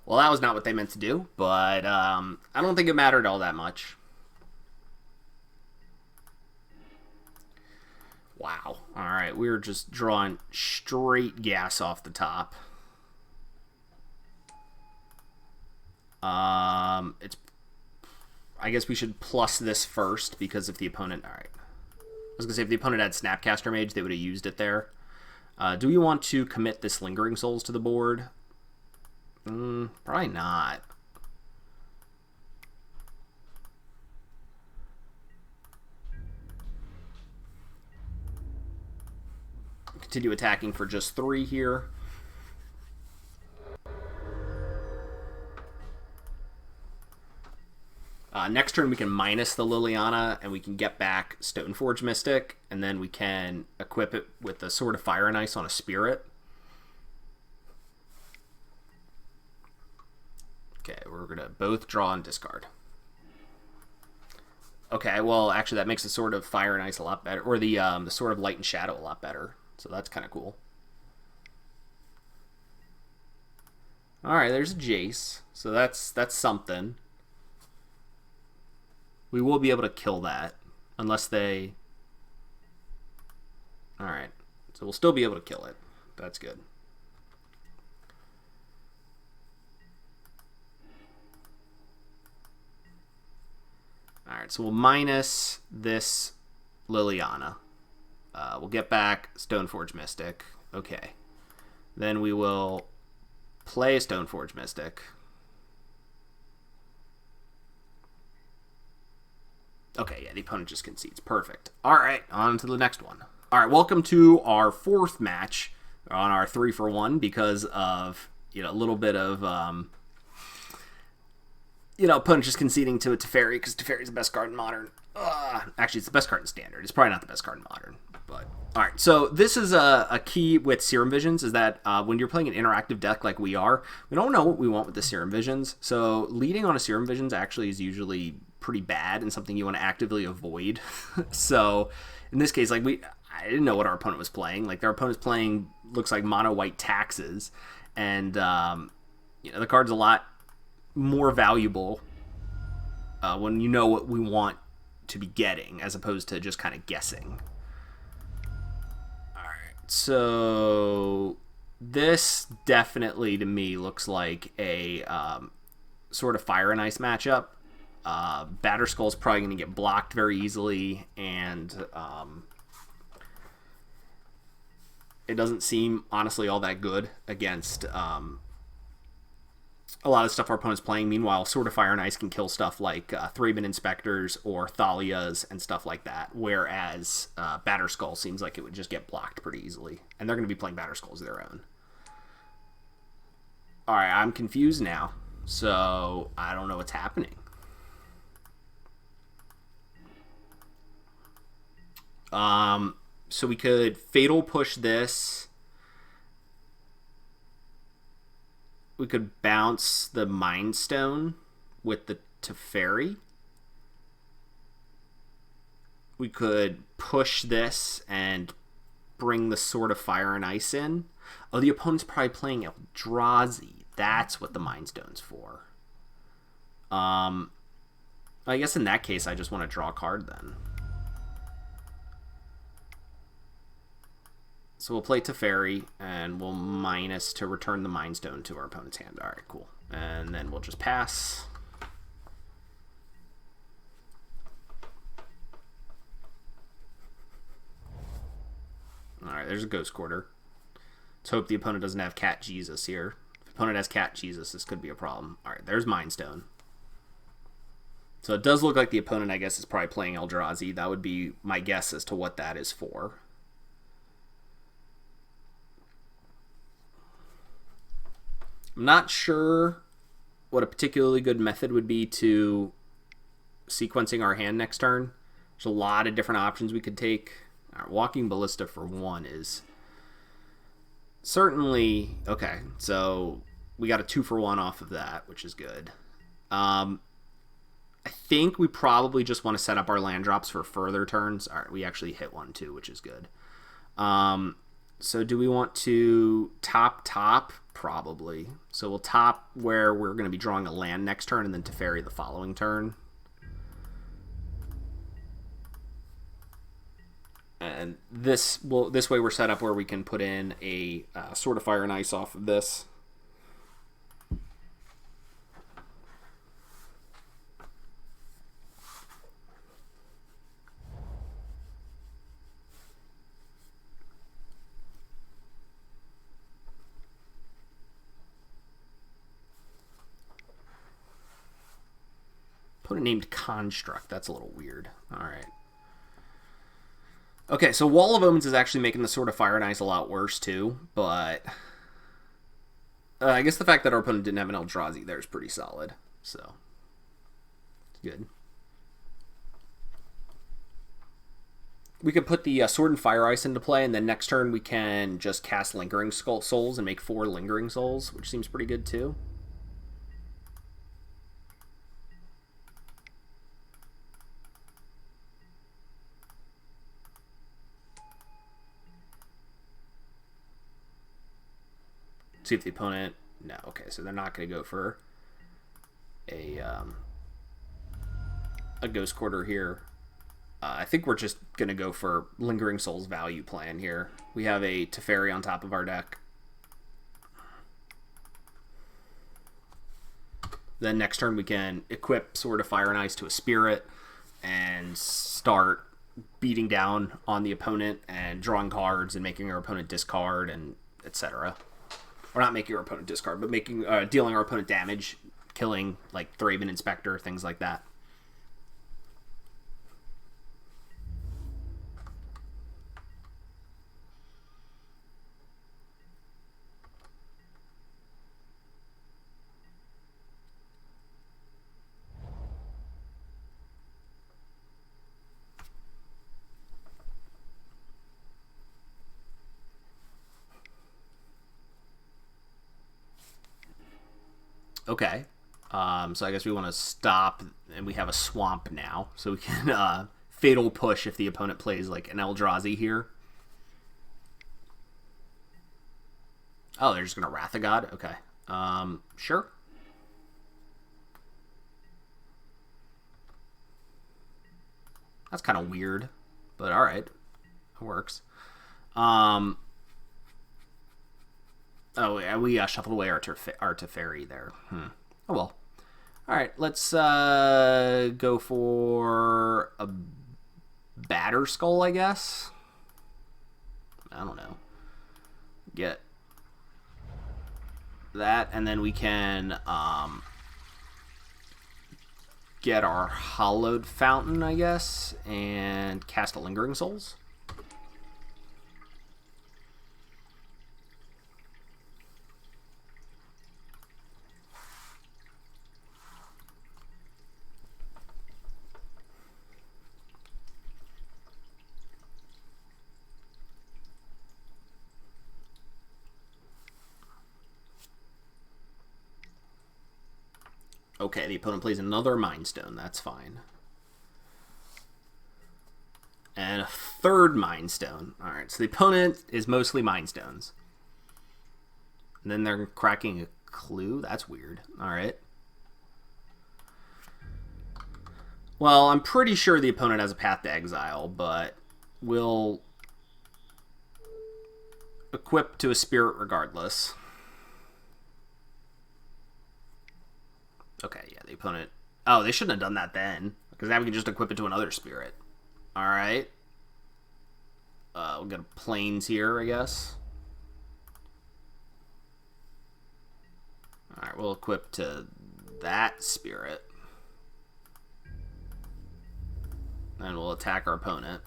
Well, that was not what they meant to do, but I don't think it mattered all that much. Wow. All right, we were just drawing straight gas off the top. It's. I guess we should plus this first because if the opponent. All right. I was gonna say if the opponent had Snapcaster Mage, they would have used it there. Do we want to commit this Lingering Souls to the board? Probably not. Continue attacking for just 3 here. Next turn we can minus the Liliana and we can get back Stoneforge Mystic, and then we can equip it with the Sword of Fire and Ice on a Spirit. Okay, we're going to both draw and discard. Okay, well, actually that makes the Sword of Fire and Ice a lot better, or the Sword of Light and Shadow a lot better, so that's kind of cool. Alright, there's a Jace, so that's something. We will be able to kill that, unless they... Alright, so we'll still be able to kill it. That's good. Alright, so we'll minus this Liliana. We'll get back Stoneforge Mystic. Okay. Then we will play a Stoneforge Mystic. Okay, yeah, the opponent just concedes. Perfect. Alright, on to the next one. Alright, welcome to our 4th match on our 3-for-1 because of, a little bit of, opponent just conceding to a Teferi because Teferi's the best card in Modern. Actually, it's the best card in Standard. It's probably not the best card in Modern. But alright, so this is a key with Serum Visions is that when you're playing an interactive deck like we are, we don't know what we want with the Serum Visions. So leading on a Serum Visions actually is usually pretty bad and something you want to actively avoid. So in this case, I didn't know what our opponent was playing. Like their opponent's playing looks like mono white Taxes, and the card's a lot more valuable when you know what we want to be getting as opposed to just kind of guessing. Alright, so this definitely to me looks like a sort of Fire and Ice matchup. Batterskull's probably going to get blocked very easily, and it doesn't seem honestly all that good against a lot of stuff our opponent's playing. Meanwhile, Sword of Fire and Ice can kill stuff like Thraben Inspectors or Thalias and stuff like that, whereas Batterskull seems like it would just get blocked pretty easily, and they're going to be playing Batterskulls of their own. Alright, I'm confused now, so I don't know what's happening. So we could Fatal Push this. We could bounce the Mind Stone with the Teferi. We could push this and bring the Sword of Fire and Ice in. Oh, the opponent's probably playing Eldrazi. That's what the Mind Stone's for. I guess in that case, I just want to draw a card then. So we'll play Teferi, and we'll minus to return the Mind Stone to our opponent's hand. Alright, cool. And then we'll just pass. Alright, there's a Ghost Quarter. Let's hope the opponent doesn't have Cat Jesus here. If the opponent has Cat Jesus, this could be a problem. Alright, there's Mind Stone. So it does look like the opponent, I guess, is probably playing Eldrazi. That would be my guess as to what that is for. I'm not sure what a particularly good method would be to sequencing our hand next turn. There's a lot of different options we could take. Right, Walking Ballista for 1 is certainly... Okay, so we got a 2-for-1 off of that, which is good. I think we probably just want to set up our land drops for further turns. All right, we actually hit 1 too, which is good. So do we want to top? Probably. So we'll top where we're going to be drawing a land next turn and then Teferi the following turn. And this way we're set up where we can put in a Sword of Fire and Ice off of this. Opponent named Construct. That's a little weird. All right. Okay, so Wall of Omens is actually making the Sword of Fire and Ice a lot worse too, but I guess the fact that our opponent didn't have an Eldrazi there is pretty solid. So, good. We could put the Sword and Fire Ice into play, and then next turn we can just cast Lingering Souls and make 4 Lingering Souls, which seems pretty good too. See if the opponent... No, okay, so they're not going to go for a Ghost Quarter here. I think we're just going to go for Lingering Souls value plan here. We have a Teferi on top of our deck. Then next turn we can equip Sword of Fire and Ice to a Spirit and start beating down on the opponent and drawing cards and making our opponent discard and etc. Or not making our opponent discard, but making dealing our opponent damage, killing like Thraben Inspector, things like that. Okay. So I guess we want to stop, and we have a swamp now, so we can fatal push if the opponent plays like an Eldrazi here. Oh, they're just gonna Wrath of God. Okay. Sure. That's kind of weird, but all right, it works. Oh, yeah, we shuffled away our Teferi there. Oh, well. All right, let's go for a Batter Skull, I guess. I don't know. Get that, and then we can get our Hallowed Fountain, I guess, and cast a Lingering Souls. Okay, the opponent plays another Mind Stone. That's fine. And a third Mind Stone. Alright, so the opponent is mostly Mind Stones. And then they're cracking a clue? That's weird. Alright. Well, I'm pretty sure the opponent has a Path to Exile, but we'll equip to a Spirit regardless. Okay, yeah, the opponent... Oh, they shouldn't have done that then, because now we can just equip it to another Spirit. Alright. We'll get a Plains here, I guess. Alright, we'll equip to that Spirit. And we'll attack our opponent.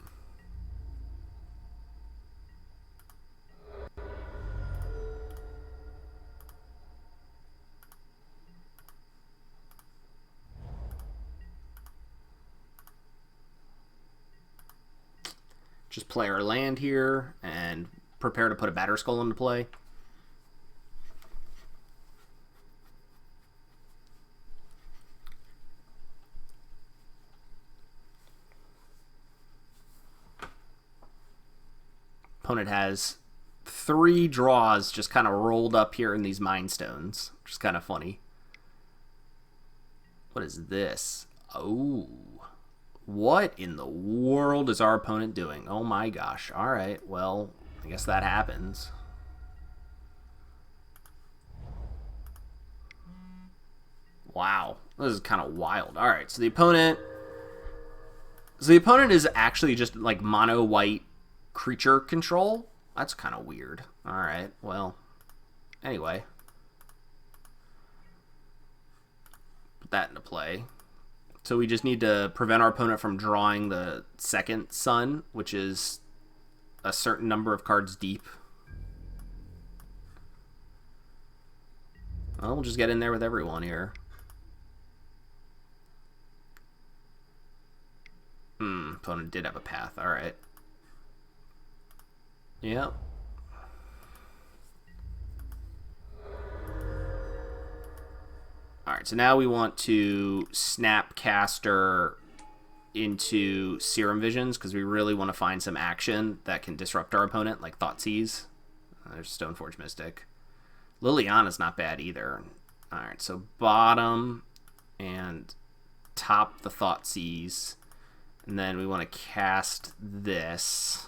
Just play our land here and prepare to put a Batter Skull into play. Opponent has 3 draws just kind of rolled up here in these Mind Stones, which is kind of funny. What is this? Oh. What in the world is our opponent doing? Oh my gosh. Alright, well, I guess that happens. Wow. This is kind of wild. Alright, so the opponent is actually just like mono white creature control. That's kind of weird. Alright, well, anyway. Put that into play. So we just need to prevent our opponent from drawing the second sun, which is a certain number of cards deep. Well, we'll just get in there with everyone here. Opponent did have a path. Alright. Yep. Alright, so now we want to Snapcaster into Serum Visions because we really want to find some action that can disrupt our opponent, like Thoughtseize. There's Stoneforge Mystic. Liliana's not bad either. Alright, so bottom and top the Thoughtseize. And then we want to cast this.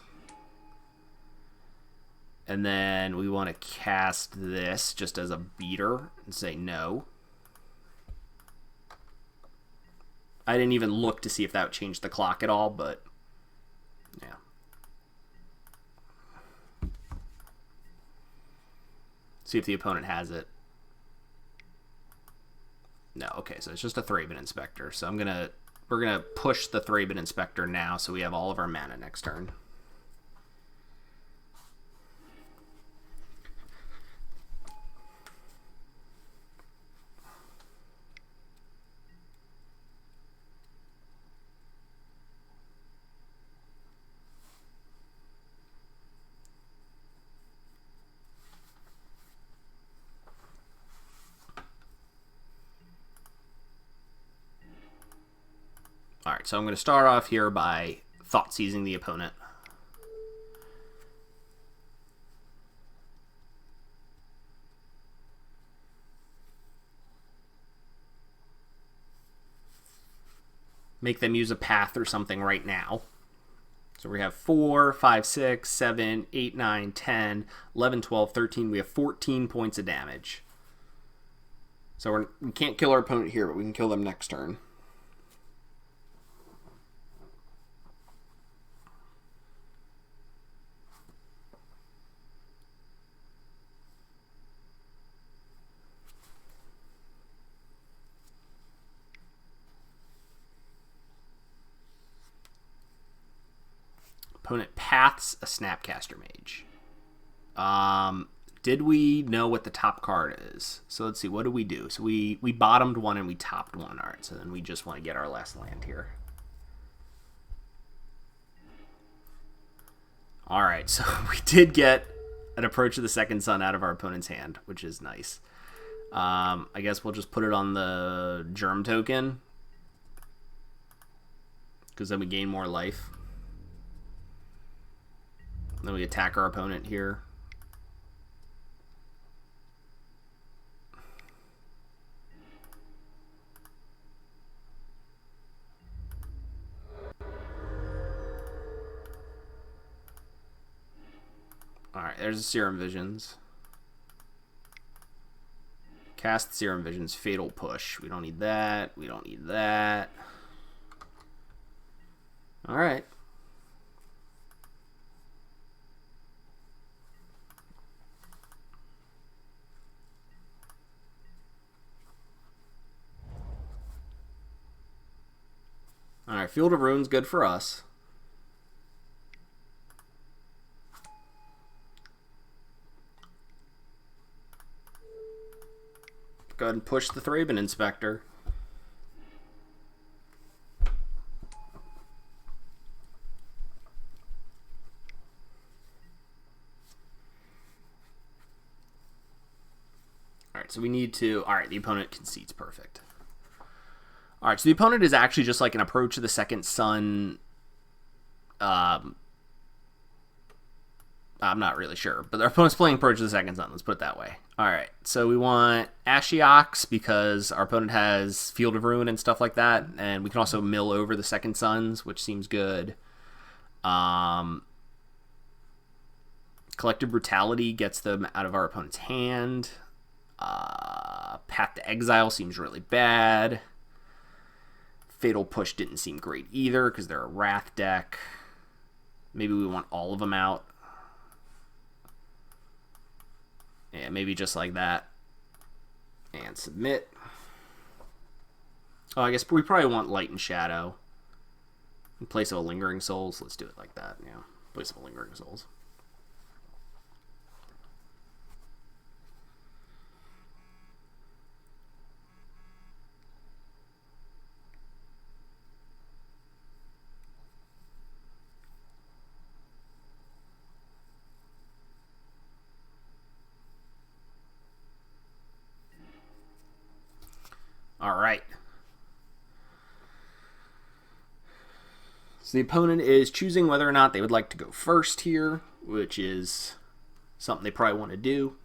And then we want to cast this just as a beater and say no. I didn't even look to see if that would change the clock at all, but yeah. See if the opponent has it. No, okay, so it's just a Thraben Inspector. So we're gonna push the Thraben Inspector now so we have all of our mana next turn. Alright, so I'm going to start off here by Thoughtseizing the opponent. Make them use a path or something right now. So we have 4, 5, 6, 7, 8, 9, 10, 11, 12, 13. We have 14 points of damage. So we can't kill our opponent here, but we can kill them next turn. Opponent paths a Snapcaster Mage. Did we know what the top card is? So let's see, what do we do? So we bottomed one and we topped one. Alright, so then we just want to get our last land here. Alright, so we did get an Approach of the Second Sun out of our opponent's hand, which is nice. I guess we'll just put it on the Germ token, because then we gain more life. Then we attack our opponent here. Alright, there's the Serum Visions. Cast Serum Visions, Fatal Push. We don't need that. We don't need that. Alright. Alright, Field of Rune's good for us. Go ahead and push the Thraben Inspector. Alright, so we need to... Alright, the opponent concedes. Perfect. Alright, so the opponent is actually just like an Approach of the Second Sun I'm not really sure, but our opponent's playing Purge of the Second Sun. Let's put it that way. All right, so we want Ashiok's because our opponent has Field of Ruin and stuff like that, and we can also mill over the Second Suns, which seems good. Collective Brutality gets them out of our opponent's hand. Path to Exile seems really bad. Fatal Push didn't seem great either because they're a Wrath deck. Maybe we want all of them out. Yeah, maybe just like that. And submit. Oh, I guess we probably want Light and Shadow. In place of a Lingering Souls. Let's do it like that, yeah. In place of a Lingering Souls. All right. So the opponent is choosing whether or not they would like to go first here, which is something they probably want to do.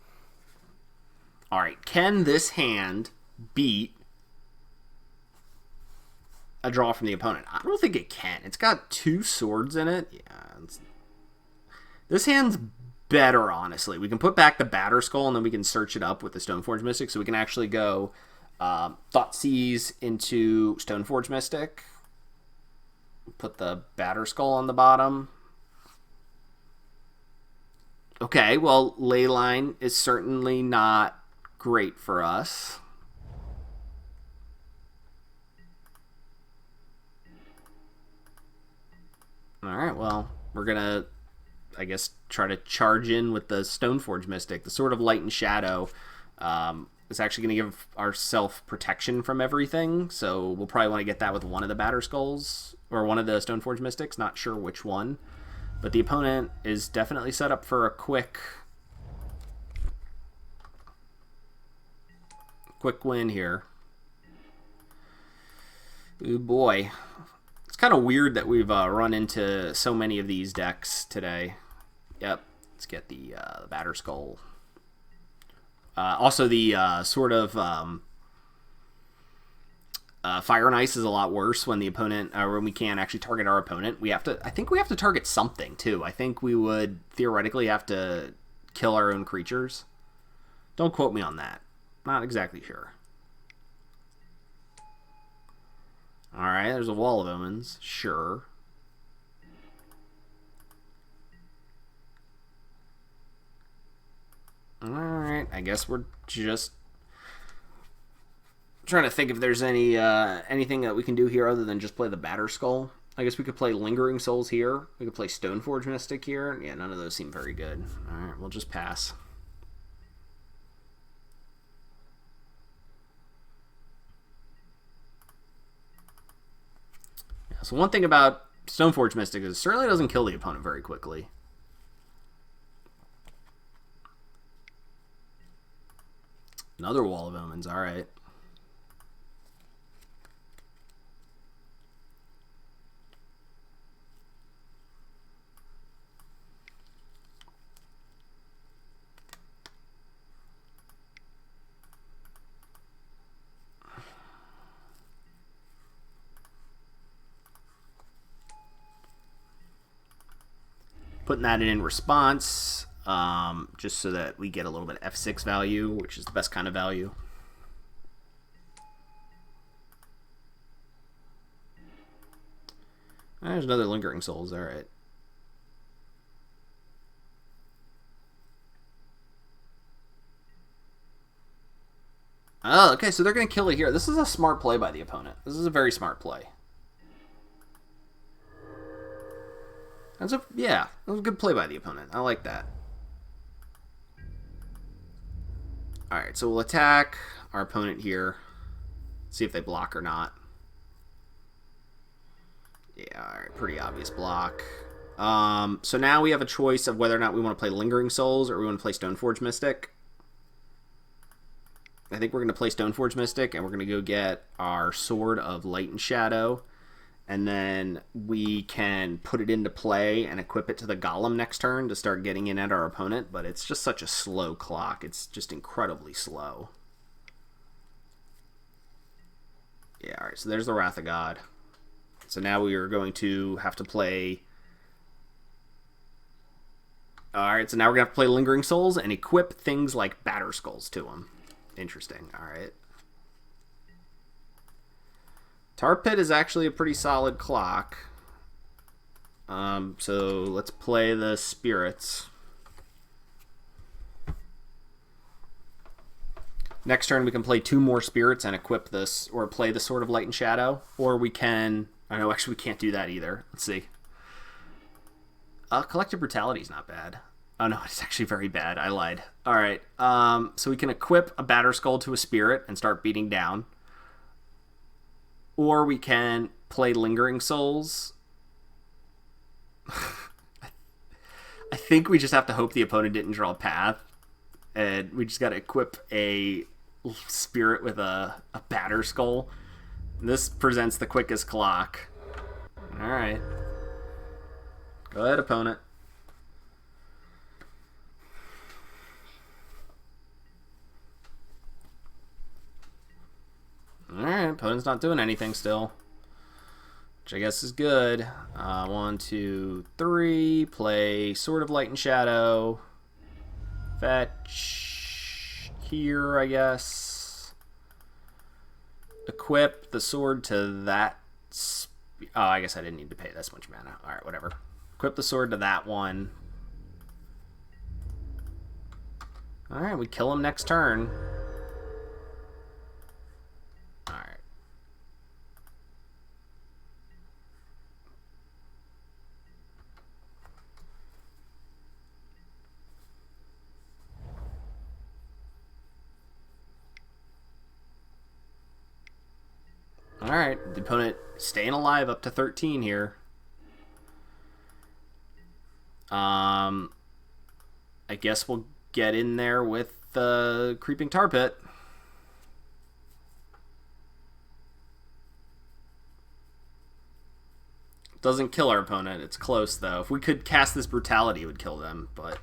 All right. Can this hand beat a draw from the opponent? I don't think it can. It's got 2 swords in it. Yeah. This hand's better, honestly. We can put back the Batter Skull, and then we can search it up with the Stoneforge Mystic, so we can actually go Thoughtseize into Stoneforge Mystic. Put the Batter Skull on the bottom. Okay, well, Leyline is certainly not great for us. Alright, well, we're gonna, I guess, try to charge in with the Stoneforge Mystic. The Sword of Light and Shadow is actually going to give ourselves protection from everything, so we'll probably want to get that with one of the Batter Skulls, or one of the Stoneforge Mystics, not sure which one. But the opponent is definitely set up for a quick win here. Ooh boy. It's kind of weird that we've run into so many of these decks today. Yep, let's get the Batter Skull. Also, the sort of Fire and Ice is a lot worse when the opponent, or when we can't actually target our opponent. We have to. I think we have to target something too. I think we would theoretically have to kill our own creatures. Don't quote me on that. Not exactly sure. All right, there's a Wall of Omens. Sure. Alright, I guess we're just trying to think if there's any anything that we can do here other than just play the Batter Skull. I guess we could play Lingering Souls here. We could play Stoneforge Mystic here. Yeah, none of those seem very good. Alright, we'll just pass. Yeah, so one thing about Stoneforge Mystic is it certainly doesn't kill the opponent very quickly. Another Wall of Omens, alright. Putting that in response. Just so that we get a little bit of F6 value, which is the best kind of value. There's another Lingering Souls, alright. Oh, okay, so they're going to kill it here. This is a smart play by the opponent. This is a very smart play. Yeah, that was a good play by the opponent. I like that. Alright, so we'll attack our opponent here. See if they block or not. Yeah, alright, pretty obvious block. So now we have a choice of whether or not we want to play Lingering Souls or we want to play Stoneforge Mystic. I think we're going to play Stoneforge Mystic, and we're going to go get our Sword of Light and Shadow. and then we can put it into play and equip it to the golem next turn to start getting in at our opponent, but it's just such a slow clock. It's just incredibly slow. Yeah, alright, so there's the Wrath of God. So now we are going to have to play... Alright, so now we're going to have to play Lingering Souls and equip things like Batter Skulls to them. Interesting, alright. Tar Pit is actually a pretty solid clock. So let's play the Spirits. Next turn we can play 2 more Spirits and equip this, or play the Sword of Light and Shadow. Or we can... I know, actually we can't do that either. Let's see. Collective Brutality is not bad. Oh no, it's actually very bad. I lied. Alright, so we can equip a Batter Skull to a Spirit and start beating down. Or we can play Lingering Souls. I think we just have to hope the opponent didn't draw a path. And we just got to equip a Spirit with a Batter Skull. This presents the quickest clock. Alright. Go ahead, opponent. Alright, opponent's not doing anything still. Which I guess is good. 1, 2, 3. Play Sword of Light and Shadow. Fetch here, I guess. Equip the sword to that. Oh, I guess I didn't need to pay this much mana. Alright, whatever. Equip the sword to that one. Alright, we kill him next turn. Alright. Alright, the opponent staying alive up to 13 here. I guess we'll get in there with the Creeping Tar Pit. Doesn't kill our opponent. It's close, though. If we could cast this Brutality, it would kill them, but...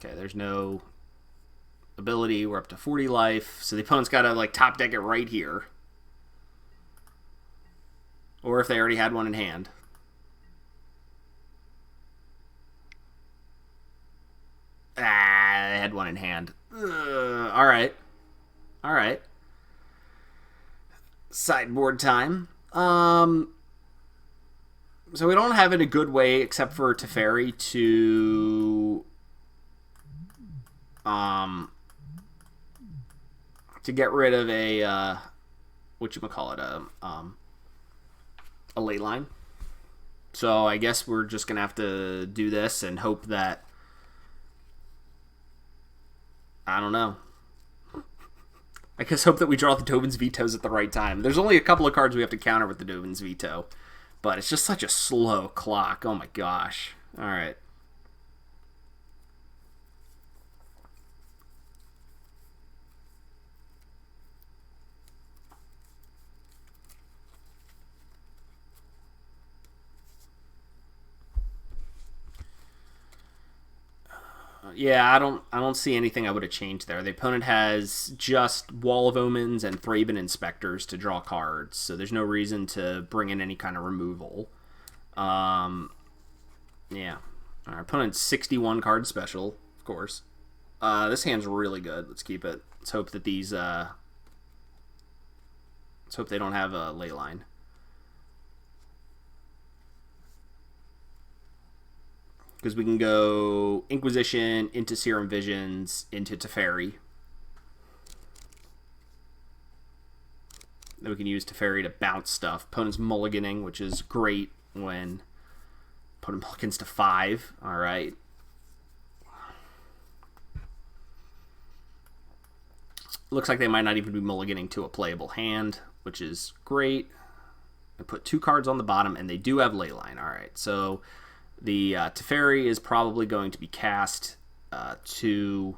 Okay, there's no ability. We're up to 40 life, so the opponent's got to, like, top deck it right here. Or if they already had one in hand. I had one in hand. Alright. Alright. Sideboard time. So we don't have it a good way except for Teferi to get rid of a whatchamacallit, a ley line. So I guess we're just gonna have to do this and hope that, I don't know. I guess hope that we draw the Dovin's Vetoes at the right time. There's only a couple of cards we have to counter with the Dovin's Veto, but it's just such a slow clock. Oh my gosh. Alright. Yeah, I don't see anything I would have changed there. The opponent has just Wall of Omens and Thraben Inspectors to draw cards, so there's no reason to bring in any kind of removal. Yeah. Our opponent's 61 card special, of course. This hand's really good. Let's keep it. Let's hope that these... let's hope they don't have a ley line. Because we can go Inquisition, into Serum Visions, into Teferi. Then we can use Teferi to bounce stuff. Opponent's mulliganing, which is great when opponent mulligans to 5. Alright. Looks like they might not even be mulliganing to a playable hand, which is great. I put 2 cards on the bottom, and they do have Leyline. Alright, so... The Teferi is probably going to be cast to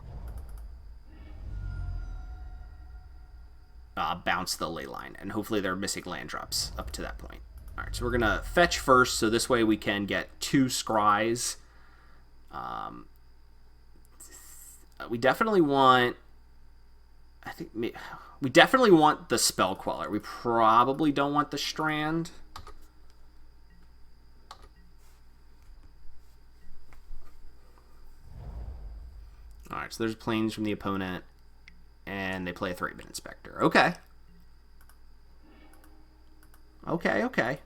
bounce the ley line, and hopefully they're missing land drops up to that point. All right, so we're gonna fetch first, so this way we can get 2 scries. We definitely want. We definitely want the Spell Queller. We probably don't want the Strand. All right, so there's planes from the opponent, and they play a Thraben Inspector. Okay. Okay.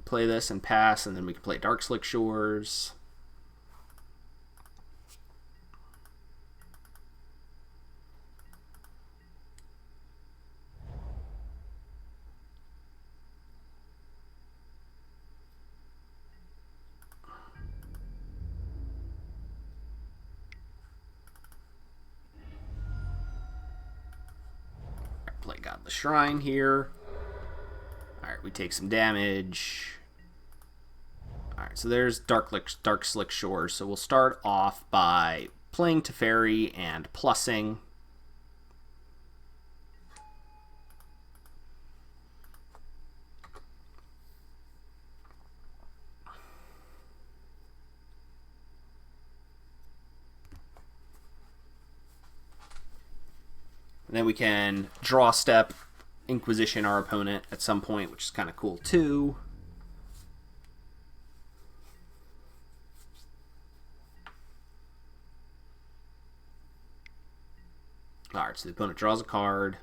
Play this and pass, and then we can play Dark Slick Shores. Play Godless Shrine here. Alright, we take some damage. Alright, so there's Dark Slick Shores. So we'll start off by playing Teferi and plussing. And then we can draw step, Inquisition our opponent at some point, which is kind of cool too. Alright, so the opponent draws a card.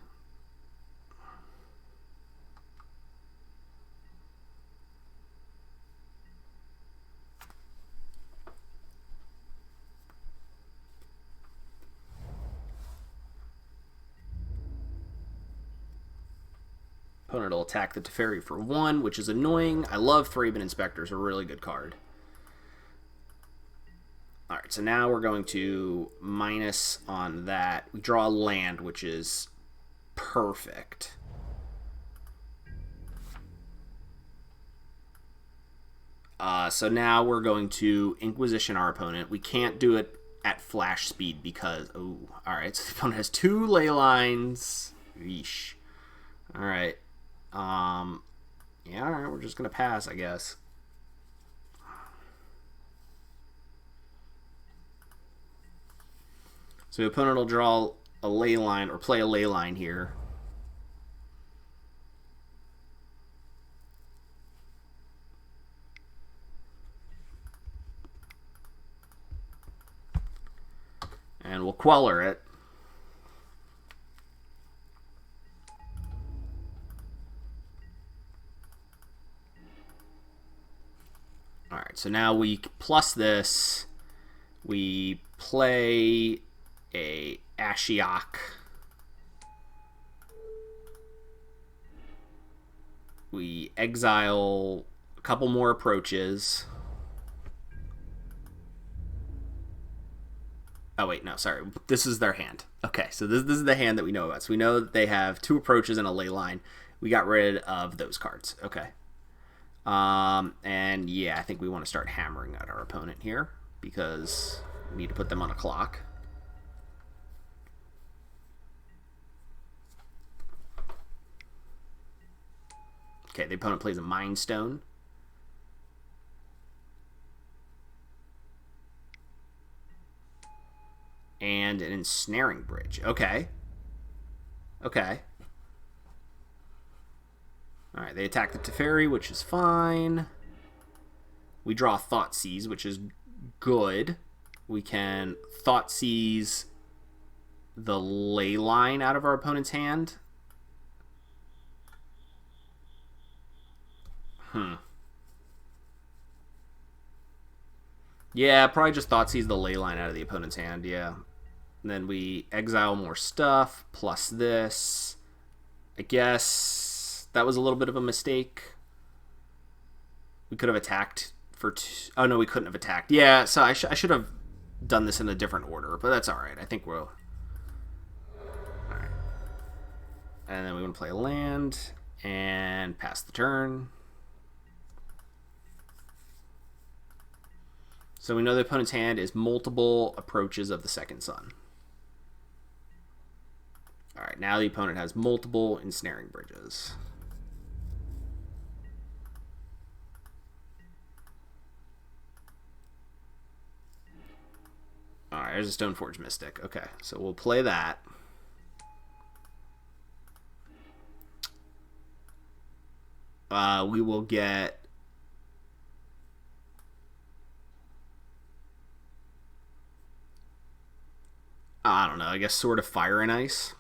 Opponent will attack the Teferi for 1, which is annoying. I love Thraben Inspectors, a really good card. Alright, so now we're going to minus on that. We draw a land, which is perfect. So now we're going to Inquisition our opponent. We can't do it at flash speed because... Oh, alright, so the opponent has 2 ley lines. Yeesh. Alright. Yeah, alright, we're just going to pass, I guess. So the opponent will draw a ley line, or play a ley line here. And we'll Queller it. Alright, so now we plus this. We play a Ashiok. We exile a couple more approaches. Oh, wait, no, sorry. This is their hand. Okay, so this is the hand that we know about. So we know that they have 2 approaches and a ley line. We got rid of those cards. Okay. And yeah, I think we want to start hammering at our opponent here because we need to put them on a clock. Okay, the opponent plays a Mind Stone. And an Ensnaring Bridge. Okay. Okay. Alright, they attack the Teferi, which is fine. We draw Thoughtseize, which is good. We can Thoughtseize the ley line out of our opponent's hand. Yeah, probably just Thoughtseize the ley line out of the opponent's hand, yeah. And then we exile more stuff, plus this. I guess that was a little bit of a mistake. We could have attacked for... Oh, no, we couldn't have attacked. Yeah, so I should have done this in a different order, but that's alright. I think we'll... Alright. And then we want to play a land and pass the turn. So we know the opponent's hand is multiple approaches of the second sun. Alright, now the opponent has multiple ensnaring bridges. Alright, there's a Stoneforge Mystic. Okay, so we'll play that. We will get... I don't know, I guess Sword of Fire and Ice.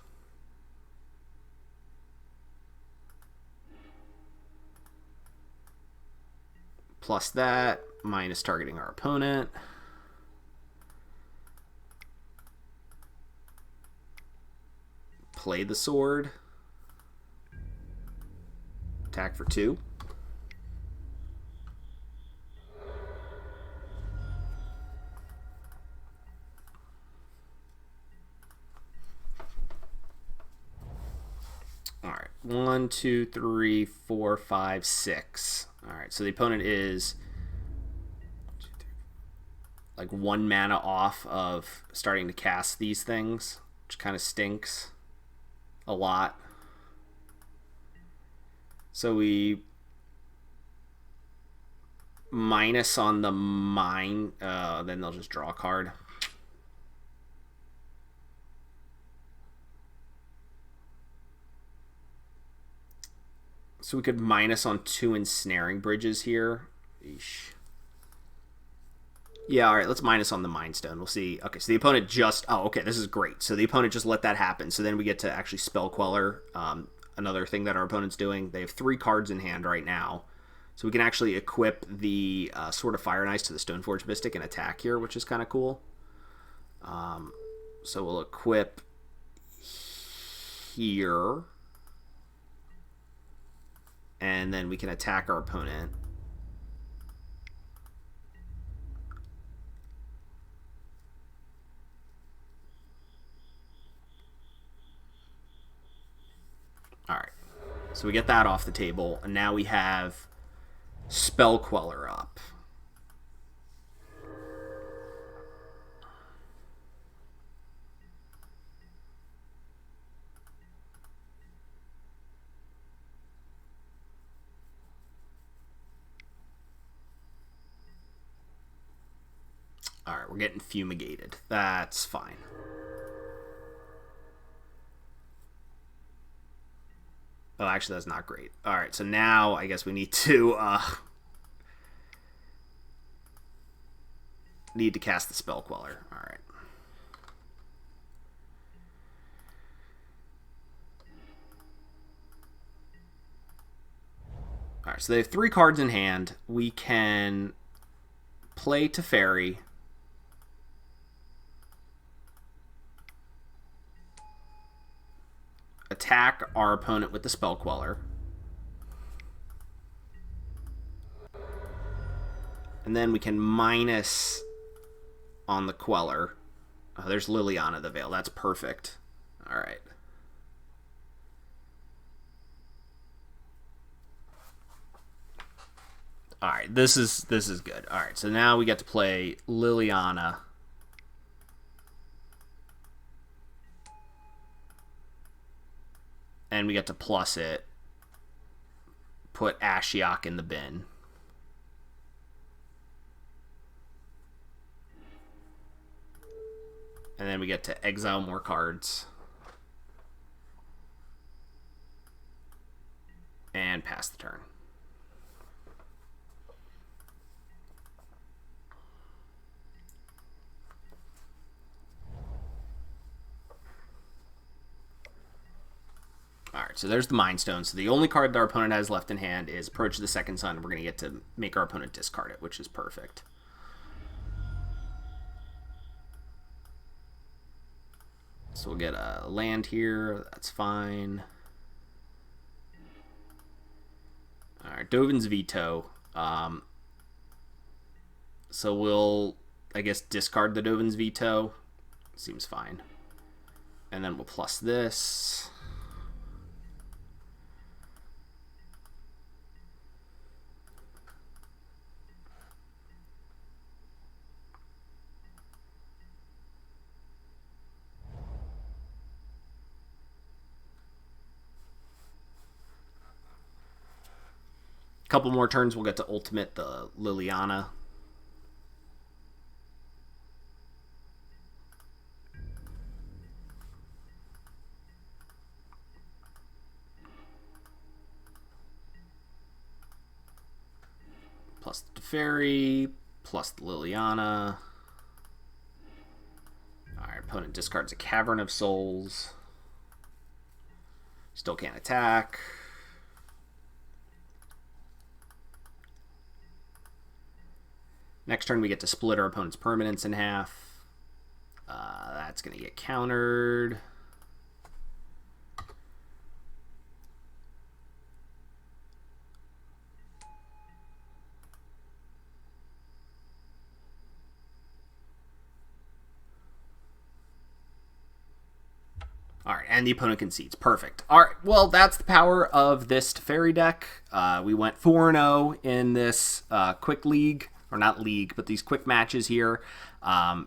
Plus that, minus targeting our opponent. Play the sword. Attack for 2. Alright, 1, 2, 3, 4, 5, 6. Alright, so the opponent is like 1 mana off of starting to cast these things, which kind of stinks a lot. So we minus on the mine, then they'll just draw a card. So we could minus on 2 ensnaring bridges here. Eesh. Yeah, all right, let's minus on the Mind Stone. We'll see. Okay, so the opponent just... Oh, okay, this is great. So the opponent just let that happen. So then we get to actually Spell Queller, another thing that our opponent's doing. They have 3 cards in hand right now. So we can actually equip the Sword of Fire and Ice to the Stoneforge Mystic and attack here, which is kind of cool. So we'll equip here. And then we can attack our opponent. Alright, so we get that off the table, and now we have Spell Queller up. Alright, we're getting fumigated. That's fine. Oh, actually, that's not great. Alright, so now I guess we need to cast the Spell Queller. Alright. Alright, so they have 3 cards in hand. We can play Teferi. Attack our opponent with the Spell Queller. And then we can minus on the Queller. Oh, there's Liliana the Veil. That's perfect. Alright. Alright, this is good. Alright, so now we get to play Liliana. And we get to plus it. Put Ashiok in the bin. And then we get to exile more cards. And pass the turn. Alright, so there's the Mind Stone. So the only card that our opponent has left in hand is Approach the Second Sun. We're going to get to make our opponent discard it, which is perfect. So we'll get a land here. That's fine. Alright, Dovin's Veto. So we'll, I guess, discard the Dovin's Veto. Seems fine. And then we'll plus this. couple more turns, we'll get to ultimate the Liliana. Plus the Teferi, plus the Liliana. Our opponent discards a Cavern of Souls. Still can't attack. Next turn we get to split our opponent's permanents in half. That's going to get countered. All right, and the opponent concedes. Perfect. All right, well, that's the power of this Teferi deck. We went 4-0 in this quick league, or not league, but these quick matches here.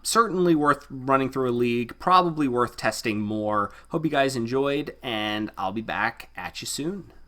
Certainly worth running through a league, probably worth testing more. Hope you guys enjoyed, and I'll be back at you soon.